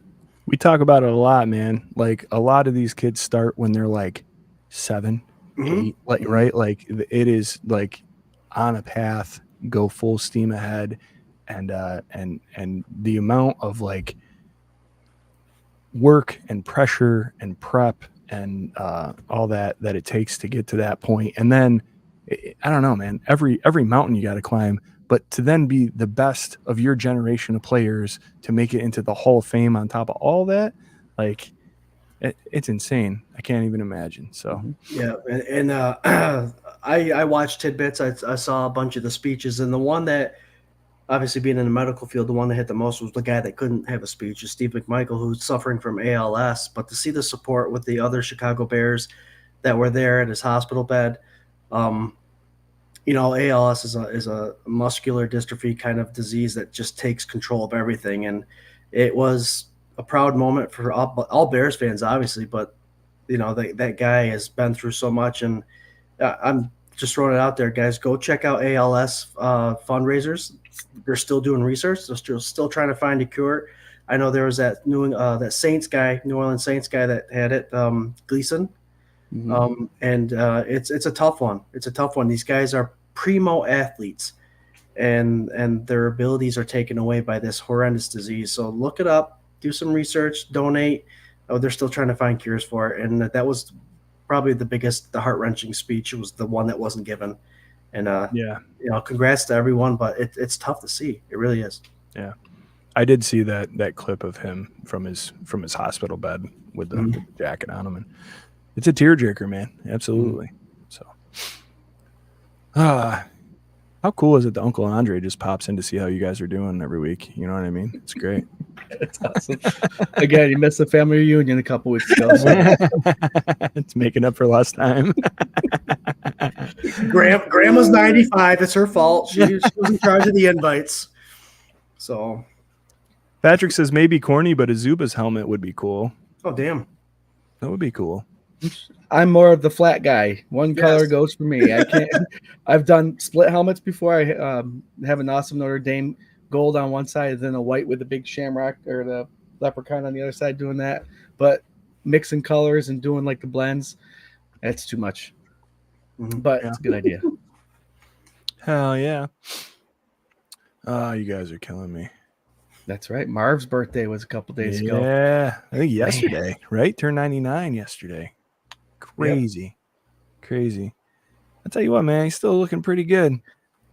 We talk about it a lot, man. Like a lot of these kids start when they're like 7, 8, like right? Like it is like on a path, go full steam ahead, and the amount of like work and pressure and prep and all that it takes to get to that point. And then I don't know, man, every mountain you got to climb, but to then be the best of your generation of players to make it into the Hall of Fame on top of all that, like it's insane. I can't even imagine. So Yeah, and I watched tidbits. I saw a bunch of the speeches, and the one that obviously being in the medical field, the one that hit the most was the guy that couldn't have a speech, is Steve McMichael, who's suffering from ALS. But to see the support with the other Chicago Bears that were there at his hospital bed, ALS is a muscular dystrophy kind of disease that just takes control of everything, and it was a proud moment for all Bears fans, obviously. But that guy has been through so much, and I'm just throwing it out there, guys. Go check out ALS fundraisers. They're still doing research. They're still trying to find a cure. I know there was that New Orleans Saints guy that had it, Gleason, and it's a tough one. It's a tough one. These guys are primo athletes, and their abilities are taken away by this horrendous disease. So look it up, do some research, donate. Oh, they're still trying to find cures for it, and that was probably the heart-wrenching speech. It was the one that wasn't given. And congrats to everyone, but it's tough to see. It really is. Yeah, I did see that clip of him from his hospital bed with the jacket on him, and it's a tearjerker, man. Absolutely. So, how cool is it that Uncle Andre just pops in to see how you guys are doing every week? You know what I mean? It's great. It's awesome. Again, you missed the family reunion a couple weeks ago. So. It's making up for lost time. Grandma's 95. It's her fault. She was in charge of the invites. So Patrick says maybe corny, but a Zubas helmet would be cool. Oh, damn. That would be cool. I'm more of the flat guy. One color goes for me. I can't. I've done split helmets before. I have an awesome Notre Dame gold on one side, and then a white with a big shamrock or the leprechaun on the other side, doing that. But mixing colors and doing like the blends, that's too much. But it's a good idea. Hell yeah. Oh, you guys are killing me. That's right. Marv's birthday was a couple days ago. Yeah, I think yesterday, right? Turned 99 yesterday. Crazy. Crazy. I tell you what, man, he's still looking pretty good.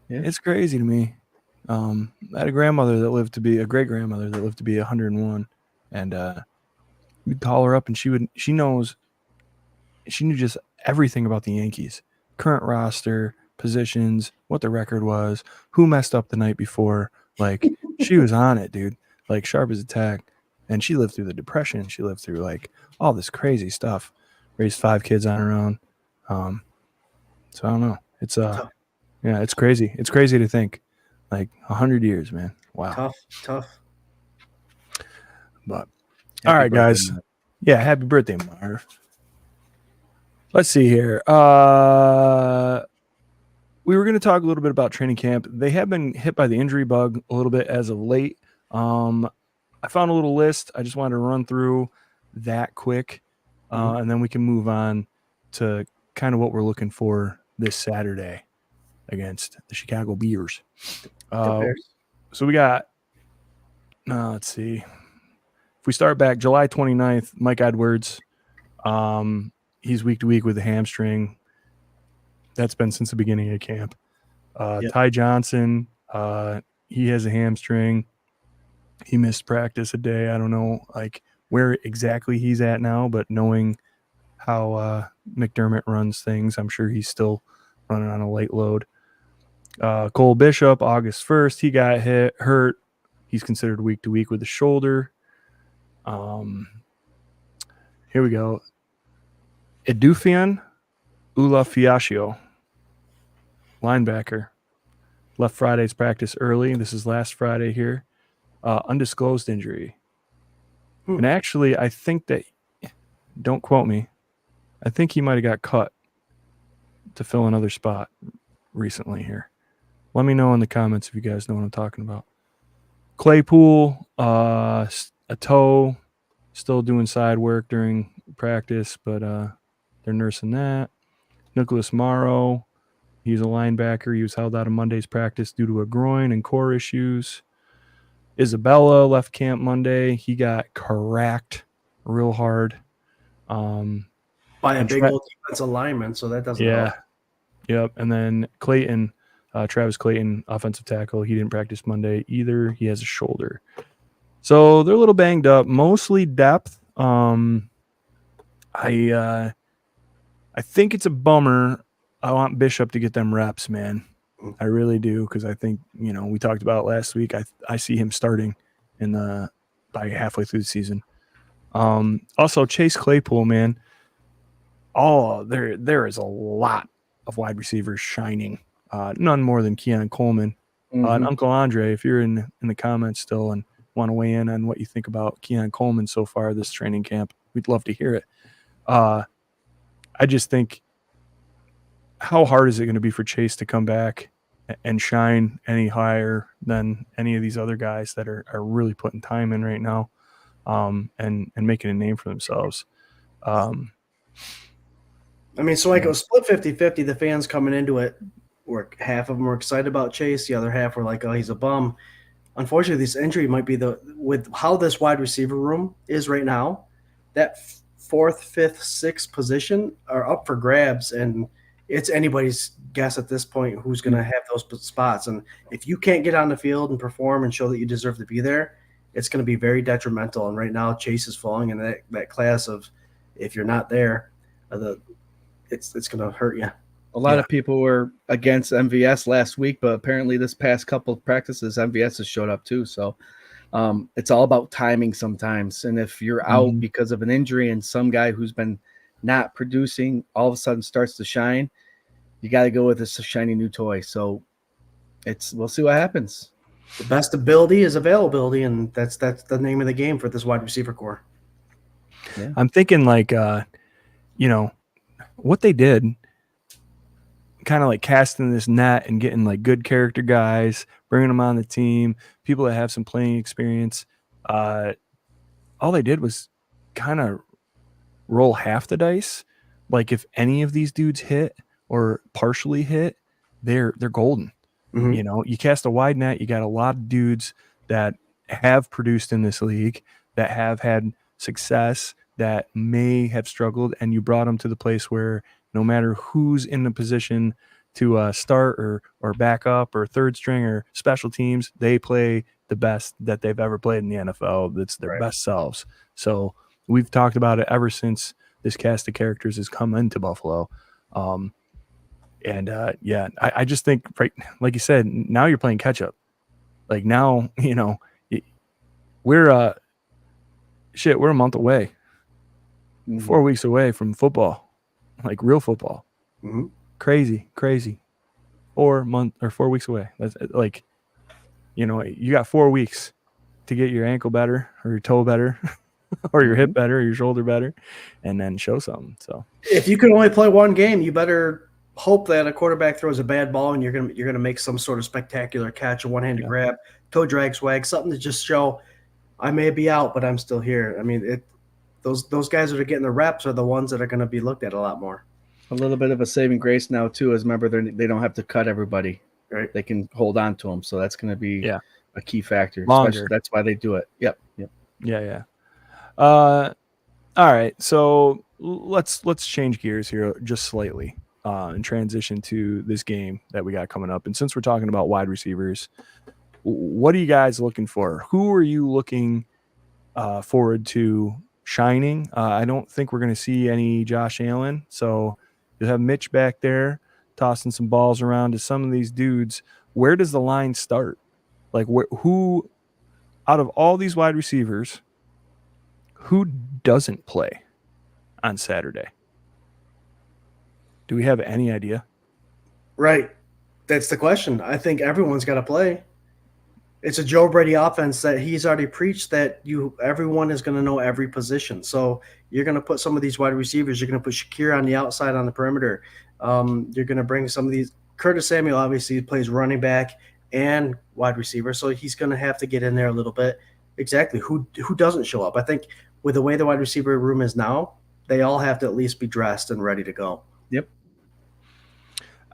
Yeah. It's crazy to me. I had a grandmother that lived to be a great grandmother that lived to be 101, and we'd call her up, and she knew just everything about the Yankees, current roster, positions, what the record was, who messed up the night before. Like, she was on it, dude. Like, sharp as a tack. And she lived through the Depression. She lived through like all this crazy stuff. Raised 5 kids on her own. So I don't know. It's it's crazy. It's crazy to think. Like 100 years, man. Wow. Tough. But all right, guys. Yeah, happy birthday, Marv. Let's see here. We were going to talk a little bit about training camp. They have been hit by the injury bug a little bit as of late. I found a little list. I just wanted to run through that quick, and then we can move on to kind of what we're looking for this Saturday against the Chicago Bears. So we got, let's see. If we start back July 29th, Mike Edwards, he's week to week with a hamstring. That's been since the beginning of camp. Ty Johnson, he has a hamstring. He missed practice a day. I don't know like where exactly he's at now, but knowing how McDermott runs things, I'm sure he's still running on a late load. Cole Bishop, August 1st, he got hurt. He's considered week to week with the shoulder. Here we go. Edufian Ulafiacio, linebacker, left Friday's practice early. This is last Friday here. Undisclosed injury. And actually, I think that, don't quote me, I think he might have got cut to fill another spot recently here. Let me know in the comments if you guys know what I'm talking about. Claypool, a toe, still doing side work during practice, but they're nursing that. Nicholas Morrow, he's a linebacker. He was held out of Monday's practice due to a groin and core issues. Isabella left camp Monday. He got cracked real hard. By a big old defensive lineman, so that doesn't help. Yep. And then Clayton, Travis Clayton, offensive tackle, he didn't practice Monday either. He has a shoulder. So they're a little banged up, mostly depth. I think it's a bummer. I want Bishop to get them reps, man. I really do, because I think, we talked about it last week. I see him starting by halfway through the season. Also, Chase Claypool, man. There is a lot of wide receivers shining. None more than Keon Coleman. And Uncle Andre, if you're in the comments still and want to weigh in on what you think about Keon Coleman so far this training camp, we'd love to hear it. I just think, how hard is it going to be for Chase to come back and shine any higher than any of these other guys that are really putting time in right now, and making a name for themselves? Swank, it was split 50-50. The fans coming into it half of them were excited about Chase. The other half were like, oh, he's a bum. Unfortunately, this injury might be with how this wide receiver room is right now, that 4th, 5th, 6th position are up for grabs, and it's anybody's guess at this point who's going to have those spots. And if you can't get on the field and perform and show that you deserve to be there, it's going to be very detrimental. And right now, Chase is falling in that class of, if you're not there, it's going to hurt you. A lot of people were against MVS last week, but apparently this past couple of practices, MVS has showed up too. So it's all about timing sometimes. And if you're out because of an injury and some guy who's been not producing all of a sudden starts to shine, you got to go with this shiny new toy. So we'll see what happens. The best ability is availability, and that's the name of the game for this wide receiver core. Yeah. I'm thinking what they did, kind of like casting this net and getting like good character guys, bringing them on the team, people that have some playing experience. All they did was kind of roll half the dice. Like if any of these dudes hit or partially hit, they're golden. You cast a wide net, you got a lot of dudes that have produced in this league, that have had success, that may have struggled, and you brought them to the place where no matter who's in the position to start or back up or third string or special teams, they play the best that they've ever played in the NFL. That's their best selves. So we've talked about it ever since this cast of characters has come into Buffalo. I just think, right, like you said, now you're playing catch up. Like now, we're a month away, 4 weeks away from football. Like real football. Crazy 4 weeks away. That's like, you got 4 weeks to get your ankle better or your toe better or your hip better or your shoulder better, and then show something. So if you can only play one game, you better hope that a quarterback throws a bad ball and you're gonna make some sort of spectacular catch, a one-handed grab, toe drag, swag, something to just show I may be out, but I'm still here. I mean, those guys that are getting the reps are the ones that are going to be looked at a lot more. A little bit of a saving grace now too, is remember they don't have to cut everybody, right? They can hold on to them, so that's going to be a key factor. Longer. That's why they do it. Yep. Yeah. All right, so let's change gears here just slightly and transition to this game that we got coming up. And since we're talking about wide receivers, what are you guys looking for? Who are you looking forward to shining? I don't think we're going to see any Josh Allen. So you'll have Mitch back there tossing some balls around to some of these dudes. Where does the line start? Like who out of all these wide receivers, who doesn't play on Saturday? Do we have any idea? Right. That's the question. I think everyone's got to play. It's a Joe Brady offense that he's already preached that everyone is going to know every position. So you're going to put some of these wide receivers. You're going to put Shakir on the outside on the perimeter. You're going to bring some of these. Curtis Samuel obviously plays running back and wide receiver, so he's going to have to get in there a little bit. exactly who doesn't show up. I think with the way the wide receiver room is now, they all have to at least be dressed and ready to go. Yep.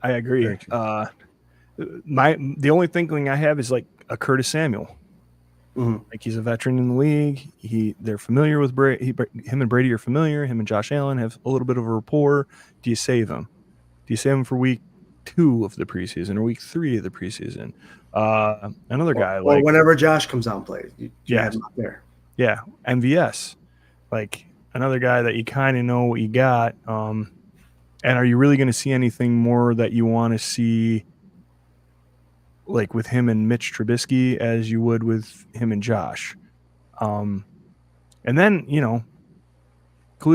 I agree. The only thinking I have is like a Curtis Samuel. Mhm. Like he's a veteran in the league. They're familiar with Brady. Him and Brady are familiar. Him and Josh Allen have a little bit of a rapport. Do you save him? Do you save him for week 2 of the preseason or week 3 of the preseason? Another guy or whenever Josh comes out and plays, you have him out there. Yeah, MVS, like another guy that you kind of know what you got. And are you really going to see anything more that you want to see, like with him and Mitch Trubisky, as you would with him and Josh? And then Khalil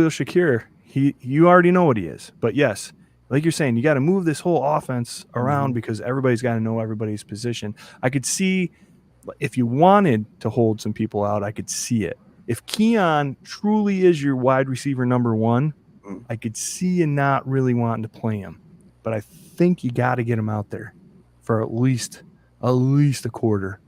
Shakir, you already know what he is. But yes, like you're saying, you got to move this whole offense around because everybody's got to know everybody's position. I could see if you wanted to hold some people out, I could see it. If Keon truly is your wide receiver number 1, I could see you not really wanting to play him. But I think you got to get him out there for at least a quarter.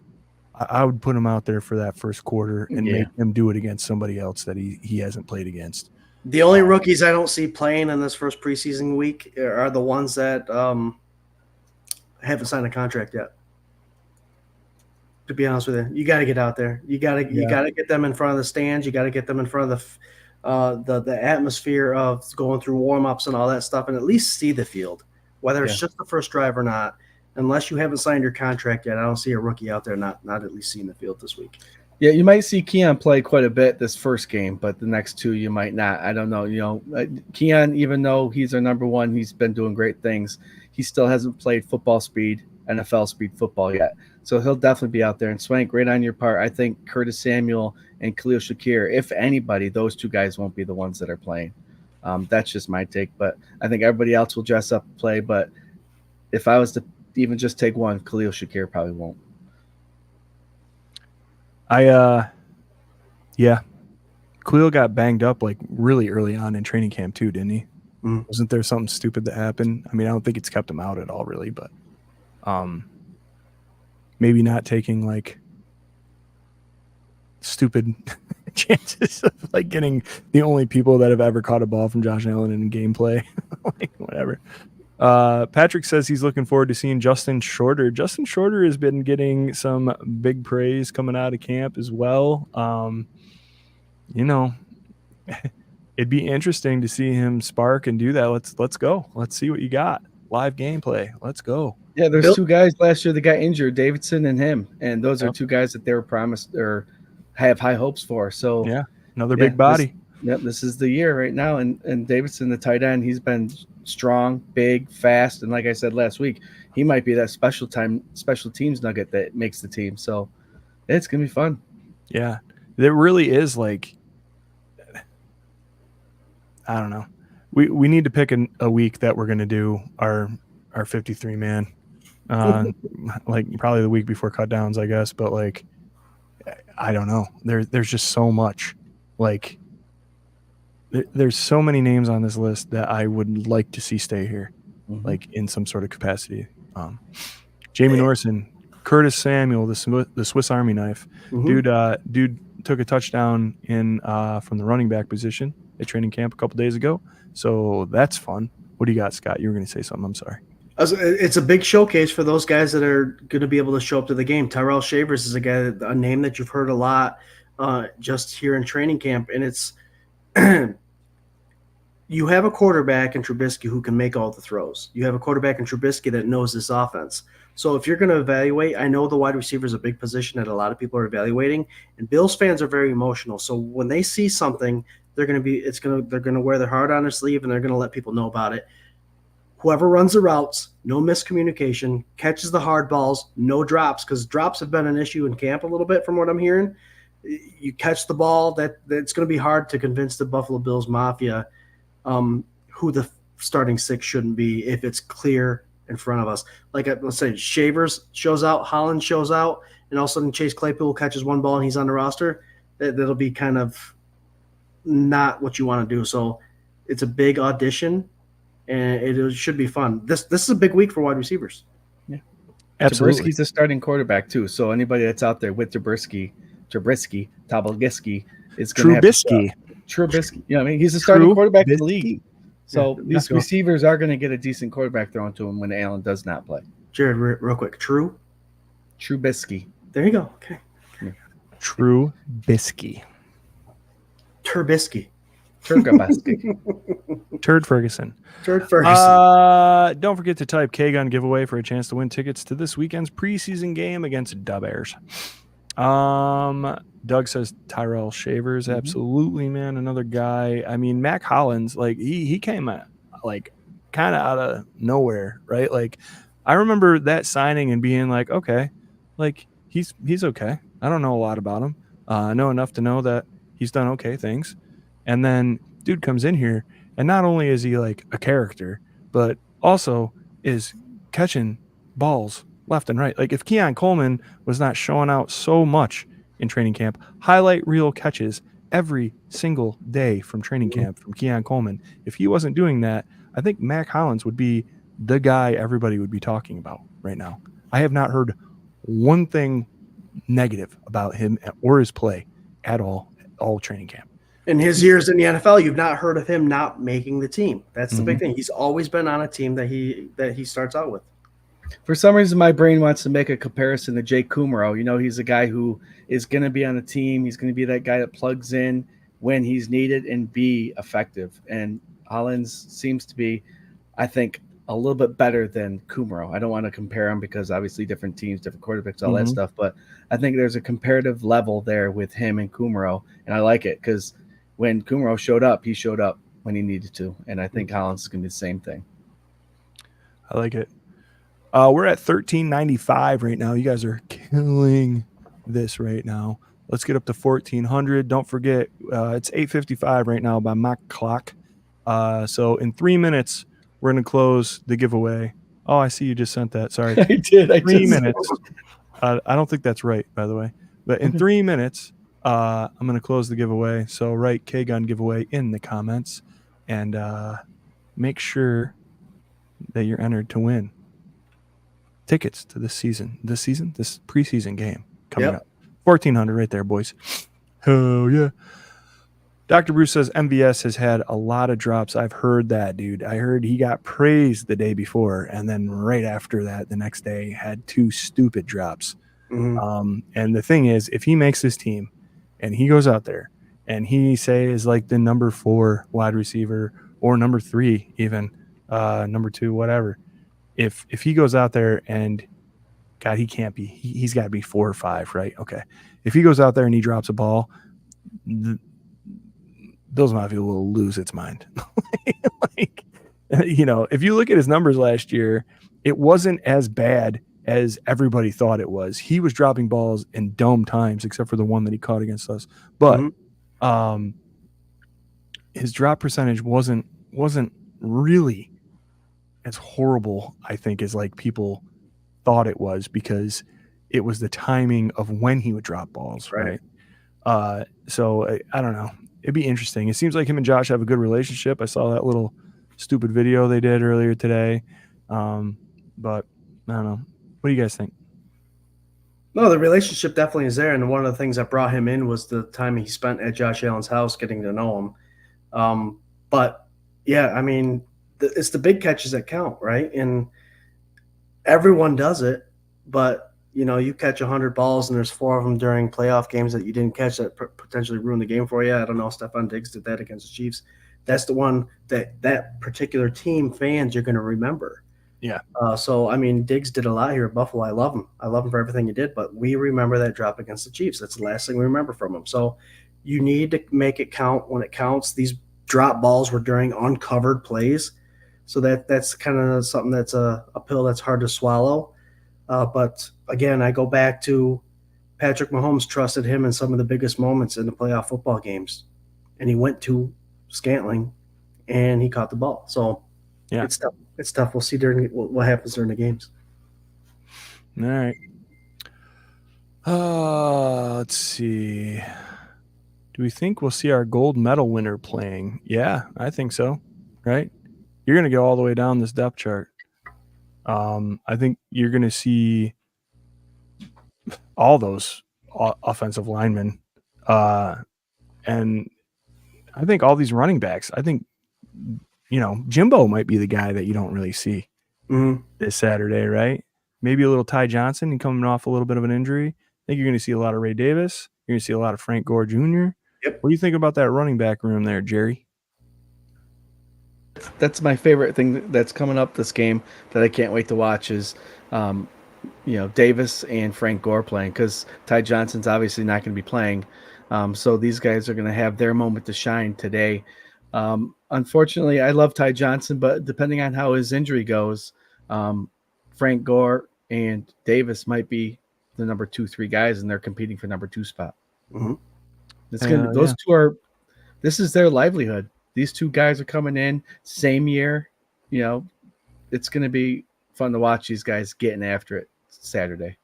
I would put him out there for that first quarter and make him do it against somebody else that he hasn't played against. The only rookies I don't see playing in this first preseason week are the ones that haven't signed a contract yet. To be honest with you, you got to get out there. You got to get them in front of the stands. You got to get them in front of the atmosphere of going through warm-ups and all that stuff, and at least see the field, whether it's just the first drive or not. Unless you haven't signed your contract yet, I don't see a rookie out there not at least seeing the field this week. Yeah, you might see Keon play quite a bit this first game, but the next 2 you might not. I don't know. Keon, even though he's our number 1, he's been doing great things. He still hasn't played football speed, NFL speed football yet. So he'll definitely be out there. And Swank, right on your part, I think Curtis Samuel and Khalil Shakir, if anybody, those 2 guys won't be the ones that are playing. That's just my take. But I think everybody else will dress up and play. But if I was to even just take one, Khalil Shakir probably won't. Khalil got banged up like really early on in training camp too, didn't he? Mm. Wasn't there something stupid that happened? I mean, I don't think it's kept him out at all, really, but maybe not taking like stupid chances of like getting the only people that have ever caught a ball from Josh Allen in gameplay. Like whatever. Patrick says he's looking forward to seeing Justin Shorter. Justin Shorter has been getting some big praise coming out of camp as well. It'd be interesting to see him spark and do that. Let's go. Let's see what you got. Live gameplay. Let's go. Yeah, there's 2 guys last year that got injured, Davidson and him, and those are 2 guys that they were promised or have high hopes for. So yeah, another big body. This is the year right now, and Davidson, the tight end, he's been strong, big, fast, and like I said last week, he might be that special teams nugget that makes the team. So it's gonna be fun. Yeah, there really is. Like, I don't know. We need to pick a week that we're gonna do our 53 man. Like probably the week before cut downs, I guess. But like, I don't know. There's just so much. Like, there's so many names on this list that I would like to see stay here, like in some sort of capacity. Jamie Norson, Curtis Samuel, the Swiss Army knife, dude took a touchdown in from the running back position at training camp a couple days ago. So that's fun. What do you got, Scott? You were going to say something. I'm sorry. It's a big showcase for those guys that are going to be able to show up to the game. Tyrell Shavers is a name that you've heard a lot just here in training camp, and it's you have a quarterback in Trubisky who can make all the throws. You have a quarterback in Trubisky that knows this offense. So if you're going to evaluate, I know the wide receiver is a big position that a lot of people are evaluating, and Bills fans are very emotional. So when they see something, they're going to wear their heart on their sleeve, and they're going to let people know about it. Whoever runs the routes, no miscommunication, catches the hard balls, no drops, because drops have been an issue in camp a little bit from what I'm hearing. You catch the ball, that's going to be hard to convince the Buffalo Bills Mafia who the starting 6 shouldn't be if it's clear in front of us. Like, let's say Shavers shows out, Holland shows out, and all of a sudden Chase Claypool catches one ball and he's on the roster. That'll be kind of not what you want to do. So it's a big audition, and it should be fun. This is a big week for wide receivers. Yeah, absolutely. Trubisky's the starting quarterback too. So anybody that's out there with Trubisky, Trubisky is going to have Trubisky. Trubisky. You know what I mean? He's a starting quarterback in the league. Trubisky. So Yeah, these receivers are going to get a decent quarterback thrown to him when Allen does not play. Jarrod, real quick. Trubisky. There you go. Okay. Trubisky. Turbisky. Turd Ferguson. Don't forget to type K-Gun giveaway for a chance to win tickets to this weekend's preseason game against Dub Bears. Doug says Tyrell Shavers. Absolutely, man. Another guy. I mean, Mac Hollins, like he came like kind of out of nowhere, right? Like I remember that signing and being like, okay, like he's okay. I don't know a lot about him. I know enough to know that he's done okay things. And then dude comes in here, and not only is he like a character, but also is catching balls left and right. Like if Keon Coleman was not showing out so much in training camp, highlight reel catches every single day from training camp from Keon Coleman. If he wasn't doing that, I think Mac Hollins would be the guy everybody would be talking about right now. I have not heard one thing negative about him or his play at all training camp. In his years in the NFL, you've not heard of him not making the team. That's the big thing. He's always been on a team that he starts out with. For some reason, my brain wants to make a comparison to Jake Kumaro. You know, he's a guy who is going to be on a team. He's going to be that guy that plugs in when he's needed and be effective. And Hollins seems to be, I think, a little bit better than Kumaro. I don't want to compare him because obviously different teams, different quarterbacks, all that stuff. But I think there's a comparative level there with him and Kumaro. And I like it because when Kumaro showed up, he showed up when he needed to. And I think Hollins is going to be the same thing. I like it. We're at 1395 right now. You guys are killing this right now. Let's get up to 1400. Don't forget, it's 8:55 right now by my clock. So in 3 minutes, we're going to close the giveaway. Oh, I see you just sent that. Sorry. I did. 3 minutes. I don't think that's right, by the way. But in 3 minutes, I'm going to close the giveaway. So write K-Gun giveaway in the comments and make sure that you're entered to win tickets to this preseason game coming up. 1400 right there, boys. Oh yeah. Dr. Bruce says MVS has had a lot of drops. I've heard that, dude. I heard he got praised the day before, and then right after that, the next day, had 2 stupid drops. And the thing is, if he makes this team and he goes out there and he is like the number 4 wide receiver or number 3, even number 2, whatever. If he goes out there and God, he can't be. He's got to be 4 or 5, right? Okay. If he goes out there and he drops a ball, Bills Mafia will lose its mind. Like, you know, if you look at his numbers last year, it wasn't as bad as everybody thought it was. He was dropping balls in dome times, except for the one that he caught against us. But his drop percentage wasn't really as horrible, I think, as like people thought it was, because it was the timing of when he would drop balls, right? So I don't know. It'd be interesting. It seems like him and Josh have a good relationship. I saw that little stupid video they did earlier today. But I don't know. What do you guys think? No, the relationship definitely is there. And one of the things that brought him in was the time he spent at Josh Allen's house getting to know him. But yeah, I mean, it's the big catches that count, right? And everyone does it, but you know, you catch 100 balls and there's 4 of them during playoff games that you didn't catch that potentially ruined the game for you. I don't know. Stephon Diggs did that against the Chiefs. That's the one that particular team fans are going to remember. Yeah. So, I mean, Diggs did a lot here at Buffalo. I love him. I love him for everything he did, but we remember that drop against the Chiefs. That's the last thing we remember from him. So you need to make it count when it counts. These drop balls were during uncovered plays. So that's kind of something that's a pill that's hard to swallow. But again, I go back to Patrick Mahomes trusted him in some of the biggest moments in the playoff football games. And he went to Scantling and he caught the ball. So yeah, it's tough. It's tough. We'll see what happens during the games. All right. Let's see. Do we think we'll see our gold medal winner playing? Yeah, I think so. Right? You're going to go all the way down this depth chart. I think you're going to see all those offensive linemen. And I think all these running backs, I think, Jimbo might be the guy that you don't really see this Saturday, right? Maybe a little Ty Johnson and coming off a little bit of an injury. I think you're going to see a lot of Ray Davis. You're going to see a lot of Frank Gore Jr. Yep. What do you think about that running back room there, Jerry? That's my favorite thing that's coming up this game that I can't wait to watch is, Davis and Frank Gore playing, because Ty Johnson's obviously not going to be playing. So these guys are going to have their moment to shine today. Unfortunately, I love Ty Johnson, but depending on how his injury goes, Frank Gore and Davis might be the number 2-3 guys, and they're competing for number 2 spot. It's gonna those two are. This is their livelihood. These two guys are coming in same year. It's going to be fun to watch these guys getting after it Saturday.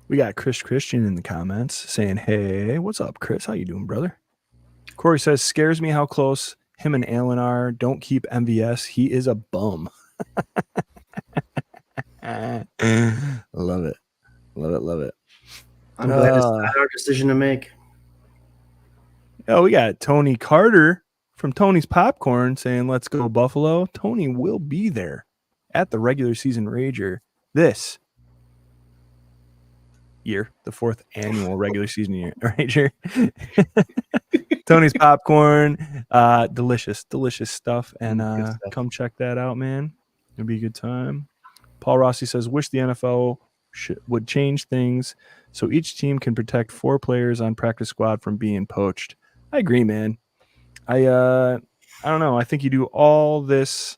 We got Chris Christian in the comments saying, "Hey, what's up, Chris? How you doing, brother?" Corey says, "Scares me how close him and Allen are. Don't keep MVS. He is a bum." Love it. Love it. I'm glad it's not our decision to make. Oh, we got Tony Carter from Tony's Popcorn saying, "Let's go Buffalo." Tony will be there at the regular season Rager this year, the 4th annual regular season year Rager. Tony's Popcorn, delicious stuff, and come check that out, man. It'll be a good time. Paul Rossi says, "Wish the NFL would change things so each team can protect 4 players on practice squad from being poached." I agree, man. I don't know. I think you do all this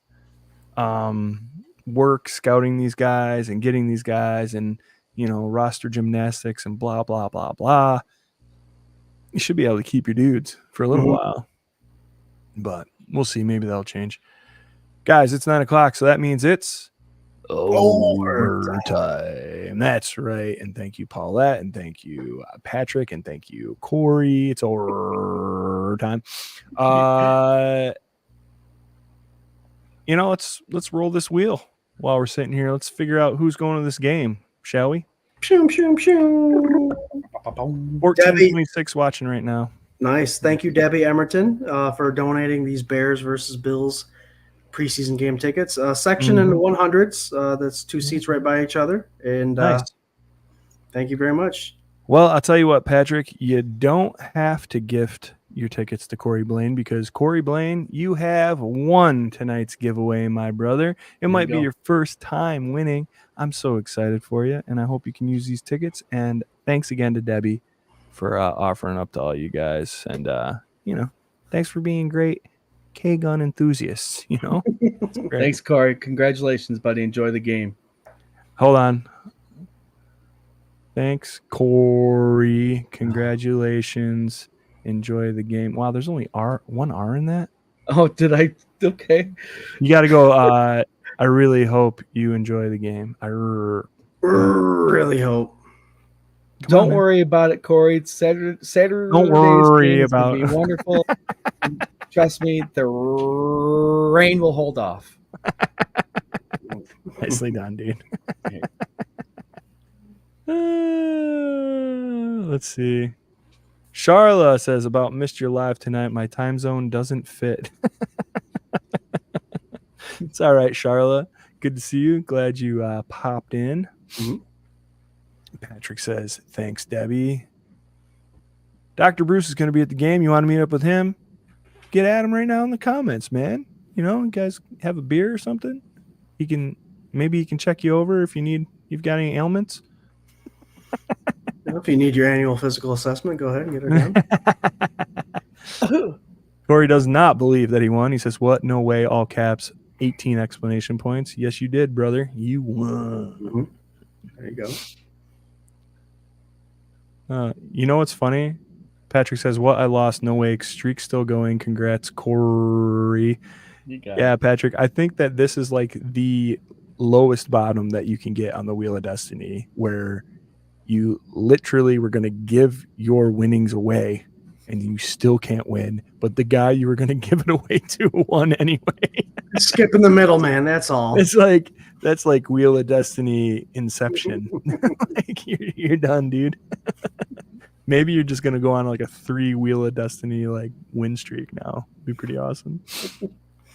work scouting these guys and getting these guys and, roster gymnastics and blah, blah, blah, blah. You should be able to keep your dudes for a little while. But we'll see. Maybe that'll change. Guys, it's 9 o'clock, so that means it's overtime. That's right. And thank you, Paulette, and thank you, Patrick, and thank you, Corey. It's overtime. Let's roll this wheel while we're sitting here. Let's figure out who's going to this game, shall we? 1426 watching right now. Nice. Thank you, Debbie Emerton, for donating these Bears versus Bills preseason game tickets. Section in the 100s. That's 2 seats right by each other. And nice. Thank you very much. Well, I'll tell you what, Patrick, you don't have to gift your tickets to Corey Blaine, because Corey Blaine, you have won tonight's giveaway, my brother. It might be your first time winning. I'm so excited for you, and I hope you can use these tickets. And thanks again to Debbie for offering up to all you guys. And, thanks for being great K-Gun enthusiasts, Thanks, Corey. Congratulations, buddy. Enjoy the game. Hold on. Thanks, Corey. Congratulations. Enjoy the game. Wow, there's only one R in that? Oh, did I? Okay. You got to go, I really hope you enjoy the game. I really hope. Don't worry about it, Corey. It's Saturday. Don't worry about it. It's gonna be wonderful. Trust me, the rain will hold off. Nicely done, dude. Let's see. Charla says, "About missed your live tonight. My time zone doesn't fit." It's all right, Charla. Good to see you. Glad you popped in. Patrick says, "Thanks, Debbie." Dr. Bruce is going to be at the game. You want to meet up with him? Get at him right now in the comments, man. You guys have a beer or something. Maybe he can check you over if you've got any ailments. If you need your annual physical assessment, go ahead and get it done. Corey does not believe that he won. He says, "What? No way, all caps, 18 exclamation points." Yes, you did, brother. You won. There you go. You know what's funny? Patrick says, "What? I lost. No way. Streak still going. Congrats, Corey." Yeah, Patrick, I think that this is like the lowest bottom that you can get on the Wheel of Destiny, where you literally were going to give your winnings away and you still can't win, but the guy you were going to give it away to won anyway. Skipping the middle, man. That's all. That's like Wheel of Destiny Inception. Like you're done, dude. Maybe you're just gonna go on like a 3 Wheel of Destiny like win streak now. Be pretty awesome.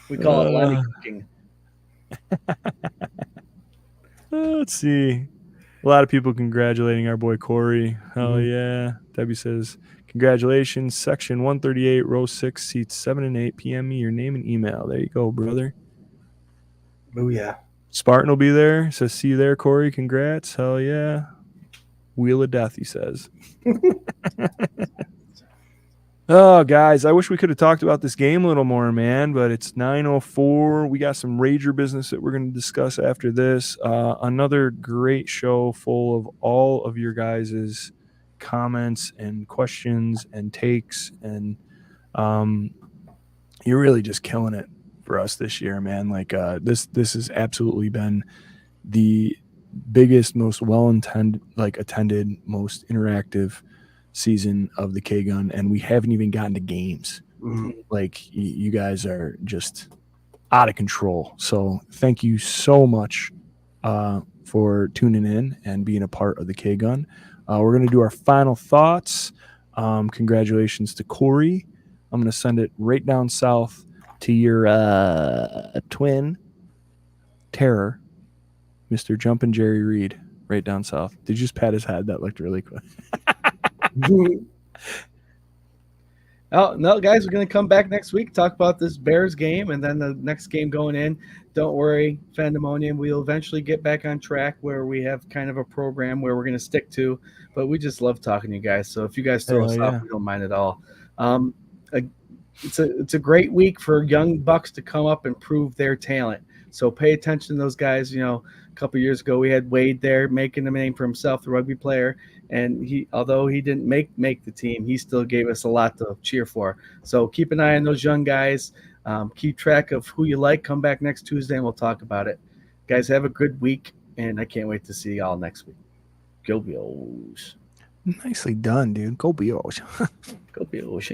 We call it Lenny cooking. Let's see. A lot of people congratulating our boy Corey. Hell yeah. Debbie says, congratulations. Section 138, row 6, seats 7 and 8. PM me your name and email. There you go, brother. Oh, yeah. Spartan will be there. Says, see you there, Corey. Congrats. Hell yeah. Wheel of Death, he says. Oh, guys, I wish we could have talked about this game a little more, man, but it's 9:04. We got some Rager business that we're going to discuss after this. Another great show full of all of your guys' comments and questions and takes, and you're really just killing it for us this year, man. Like this has absolutely been the biggest, most attended, most interactive season of the K-Gun, and we haven't even gotten to games. Like you guys are just out of control. So thank you so much for tuning in and being a part of the K-Gun. We're going to do our final thoughts. Congratulations to Corey. I'm going to send it right down south to your twin terror, Mr. Jumpin' Jerry Reed, right down south. Did you just pat his head? That looked really quick. Oh, no, guys, we're going to come back next week, talk about this Bears game, and then the next game going in. Don't worry, Fandemonium, we'll eventually get back on track where we have kind of a program where we're going to stick to, but we just love talking to you guys. So if you guys throw us off, we don't mind at all. It's a great week for young bucks to come up and prove their talent. So pay attention to those guys. You know, a couple of years ago, we had Wade there making a name for himself, the rugby player. And although he didn't make the team, he still gave us a lot to cheer for. So keep an eye on those young guys. Keep track of who you like. Come back next Tuesday and we'll talk about it. Guys, have a good week, and I can't wait to see y'all next week. Go Bills. Nicely done, dude. Go Bills. Go Bills.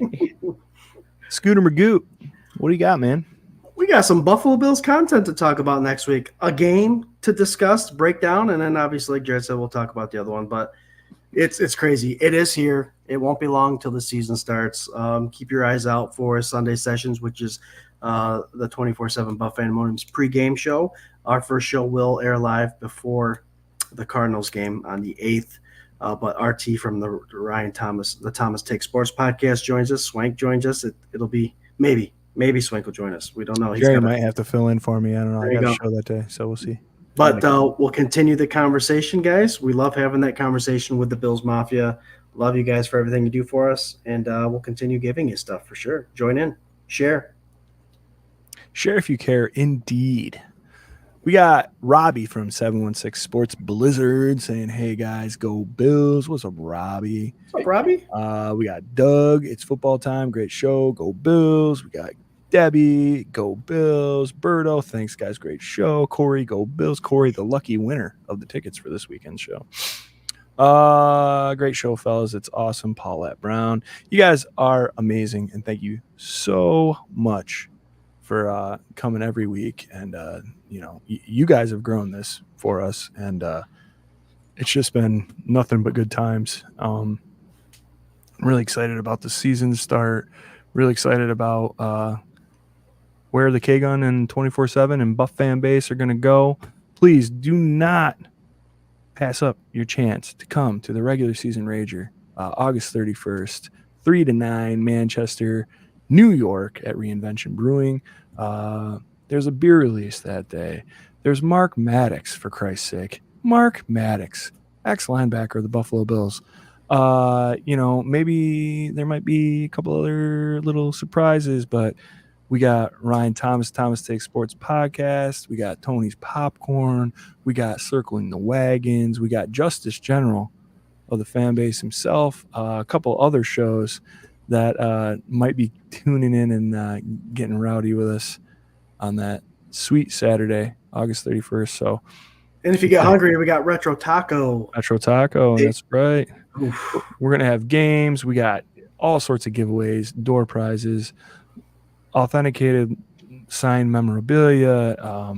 Scooter Magoo, what do you got, man? We got some Buffalo Bills content to talk about next week. A game to discuss, break down, and then obviously, like Jared said, we'll talk about the other one. But it's crazy. It is here. It won't be long till the season starts. Keep your eyes out for Sunday Sessions, which is the 24/7 Buff Fandemonium's pregame show. Our first show will air live before the Cardinals game on the 8th. But RT from the Thomas Take Sports podcast joins us. Swank joins us. It'll be maybe Swank will join us. We don't know. Jerry might have to fill in for me. I don't know. I got a show that day, so we'll see. But we'll continue the conversation, guys. We love having that conversation with the Bills Mafia. Love you guys for everything you do for us, and we'll continue giving you stuff for sure. Join in. Share if you care. Indeed. We got Robbie from 716 Sports Blizzard saying, hey, guys, go Bills. What's up, Robbie? What's up, Robbie? We got Doug. It's football time. Great show. Go Bills. We got Debbie. Go Bills. Berto. Thanks, guys. Great show. Corey. Go Bills. Corey, the lucky winner of the tickets for this weekend show. Great show, fellas. It's awesome. Paulette Brown. You guys are amazing, and thank you so much for coming every week. And you guys have grown this for us, and it's just been nothing but good times. I'm really excited about the season start. Really excited about where the K-Gun and 24/7 and Buff fan base are going to go. Please do not pass up your chance to come to the regular season Rager, August 31st, 3 to 9, Manchester, New York at Reinvention Brewing. There's a beer release that day. There's Mark Maddox, for Christ's sake. Mark Maddox, ex-linebacker of the Buffalo Bills. Maybe there might be a couple other little surprises, but we got Ryan Thomas Take Sports Podcast. We got Tony's Popcorn. We got Circling the Wagons. We got Justice General of the fan base himself. A couple other shows that might be tuning in and getting rowdy with us on that sweet Saturday, August 31st. So, and if you get hungry, we got Retro Taco. That's right. Oof. We're going to have games. We got all sorts of giveaways, door prizes, authenticated signed memorabilia,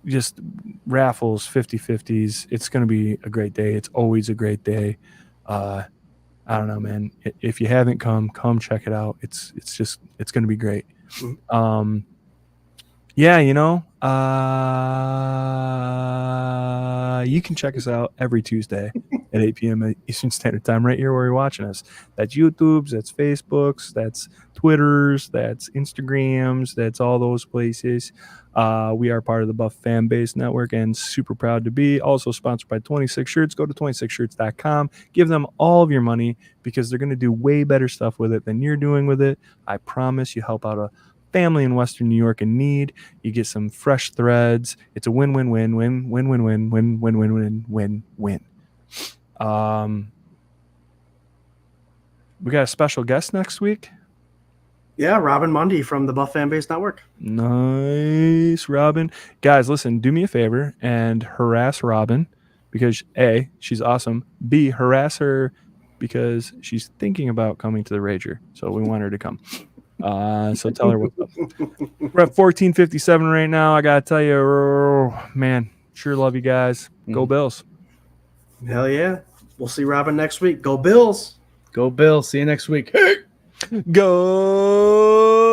just raffles, 50-50s. It's going to be a great day. It's always a great day. I don't know, man. If you haven't come check it out. It's going to be great. Yeah, you can check us out every Tuesday at 8 p.m. Eastern Standard Time right here where you're watching us. That's YouTube's, that's Facebook's, that's Twitter's, that's Instagram's, that's all those places. We are part of the Buff Fan Base Network and super proud to be. Also sponsored by 26 Shirts. Go to 26shirts.com. Give them all of your money because they're going to do way better stuff with it than you're doing with it. I promise you help out a family in Western New York in need. You get some fresh threads. It's a win-win-win-win-win-win-win-win-win-win. We got a special guest next week. Yeah, Robin Mundy from the Buff Fan Base Network. Nice, Robin. Guys, listen, do me a favor and harass Robin because A, she's awesome. B, harass her because she's thinking about coming to the Rager. So we want her to come. So tell her what's up. We're at 14:57 right now. I gotta tell you, man, sure love you guys. Go Bills. Hell yeah. We'll see Robin next week. Go Bills. Go Bills. See you next week. Go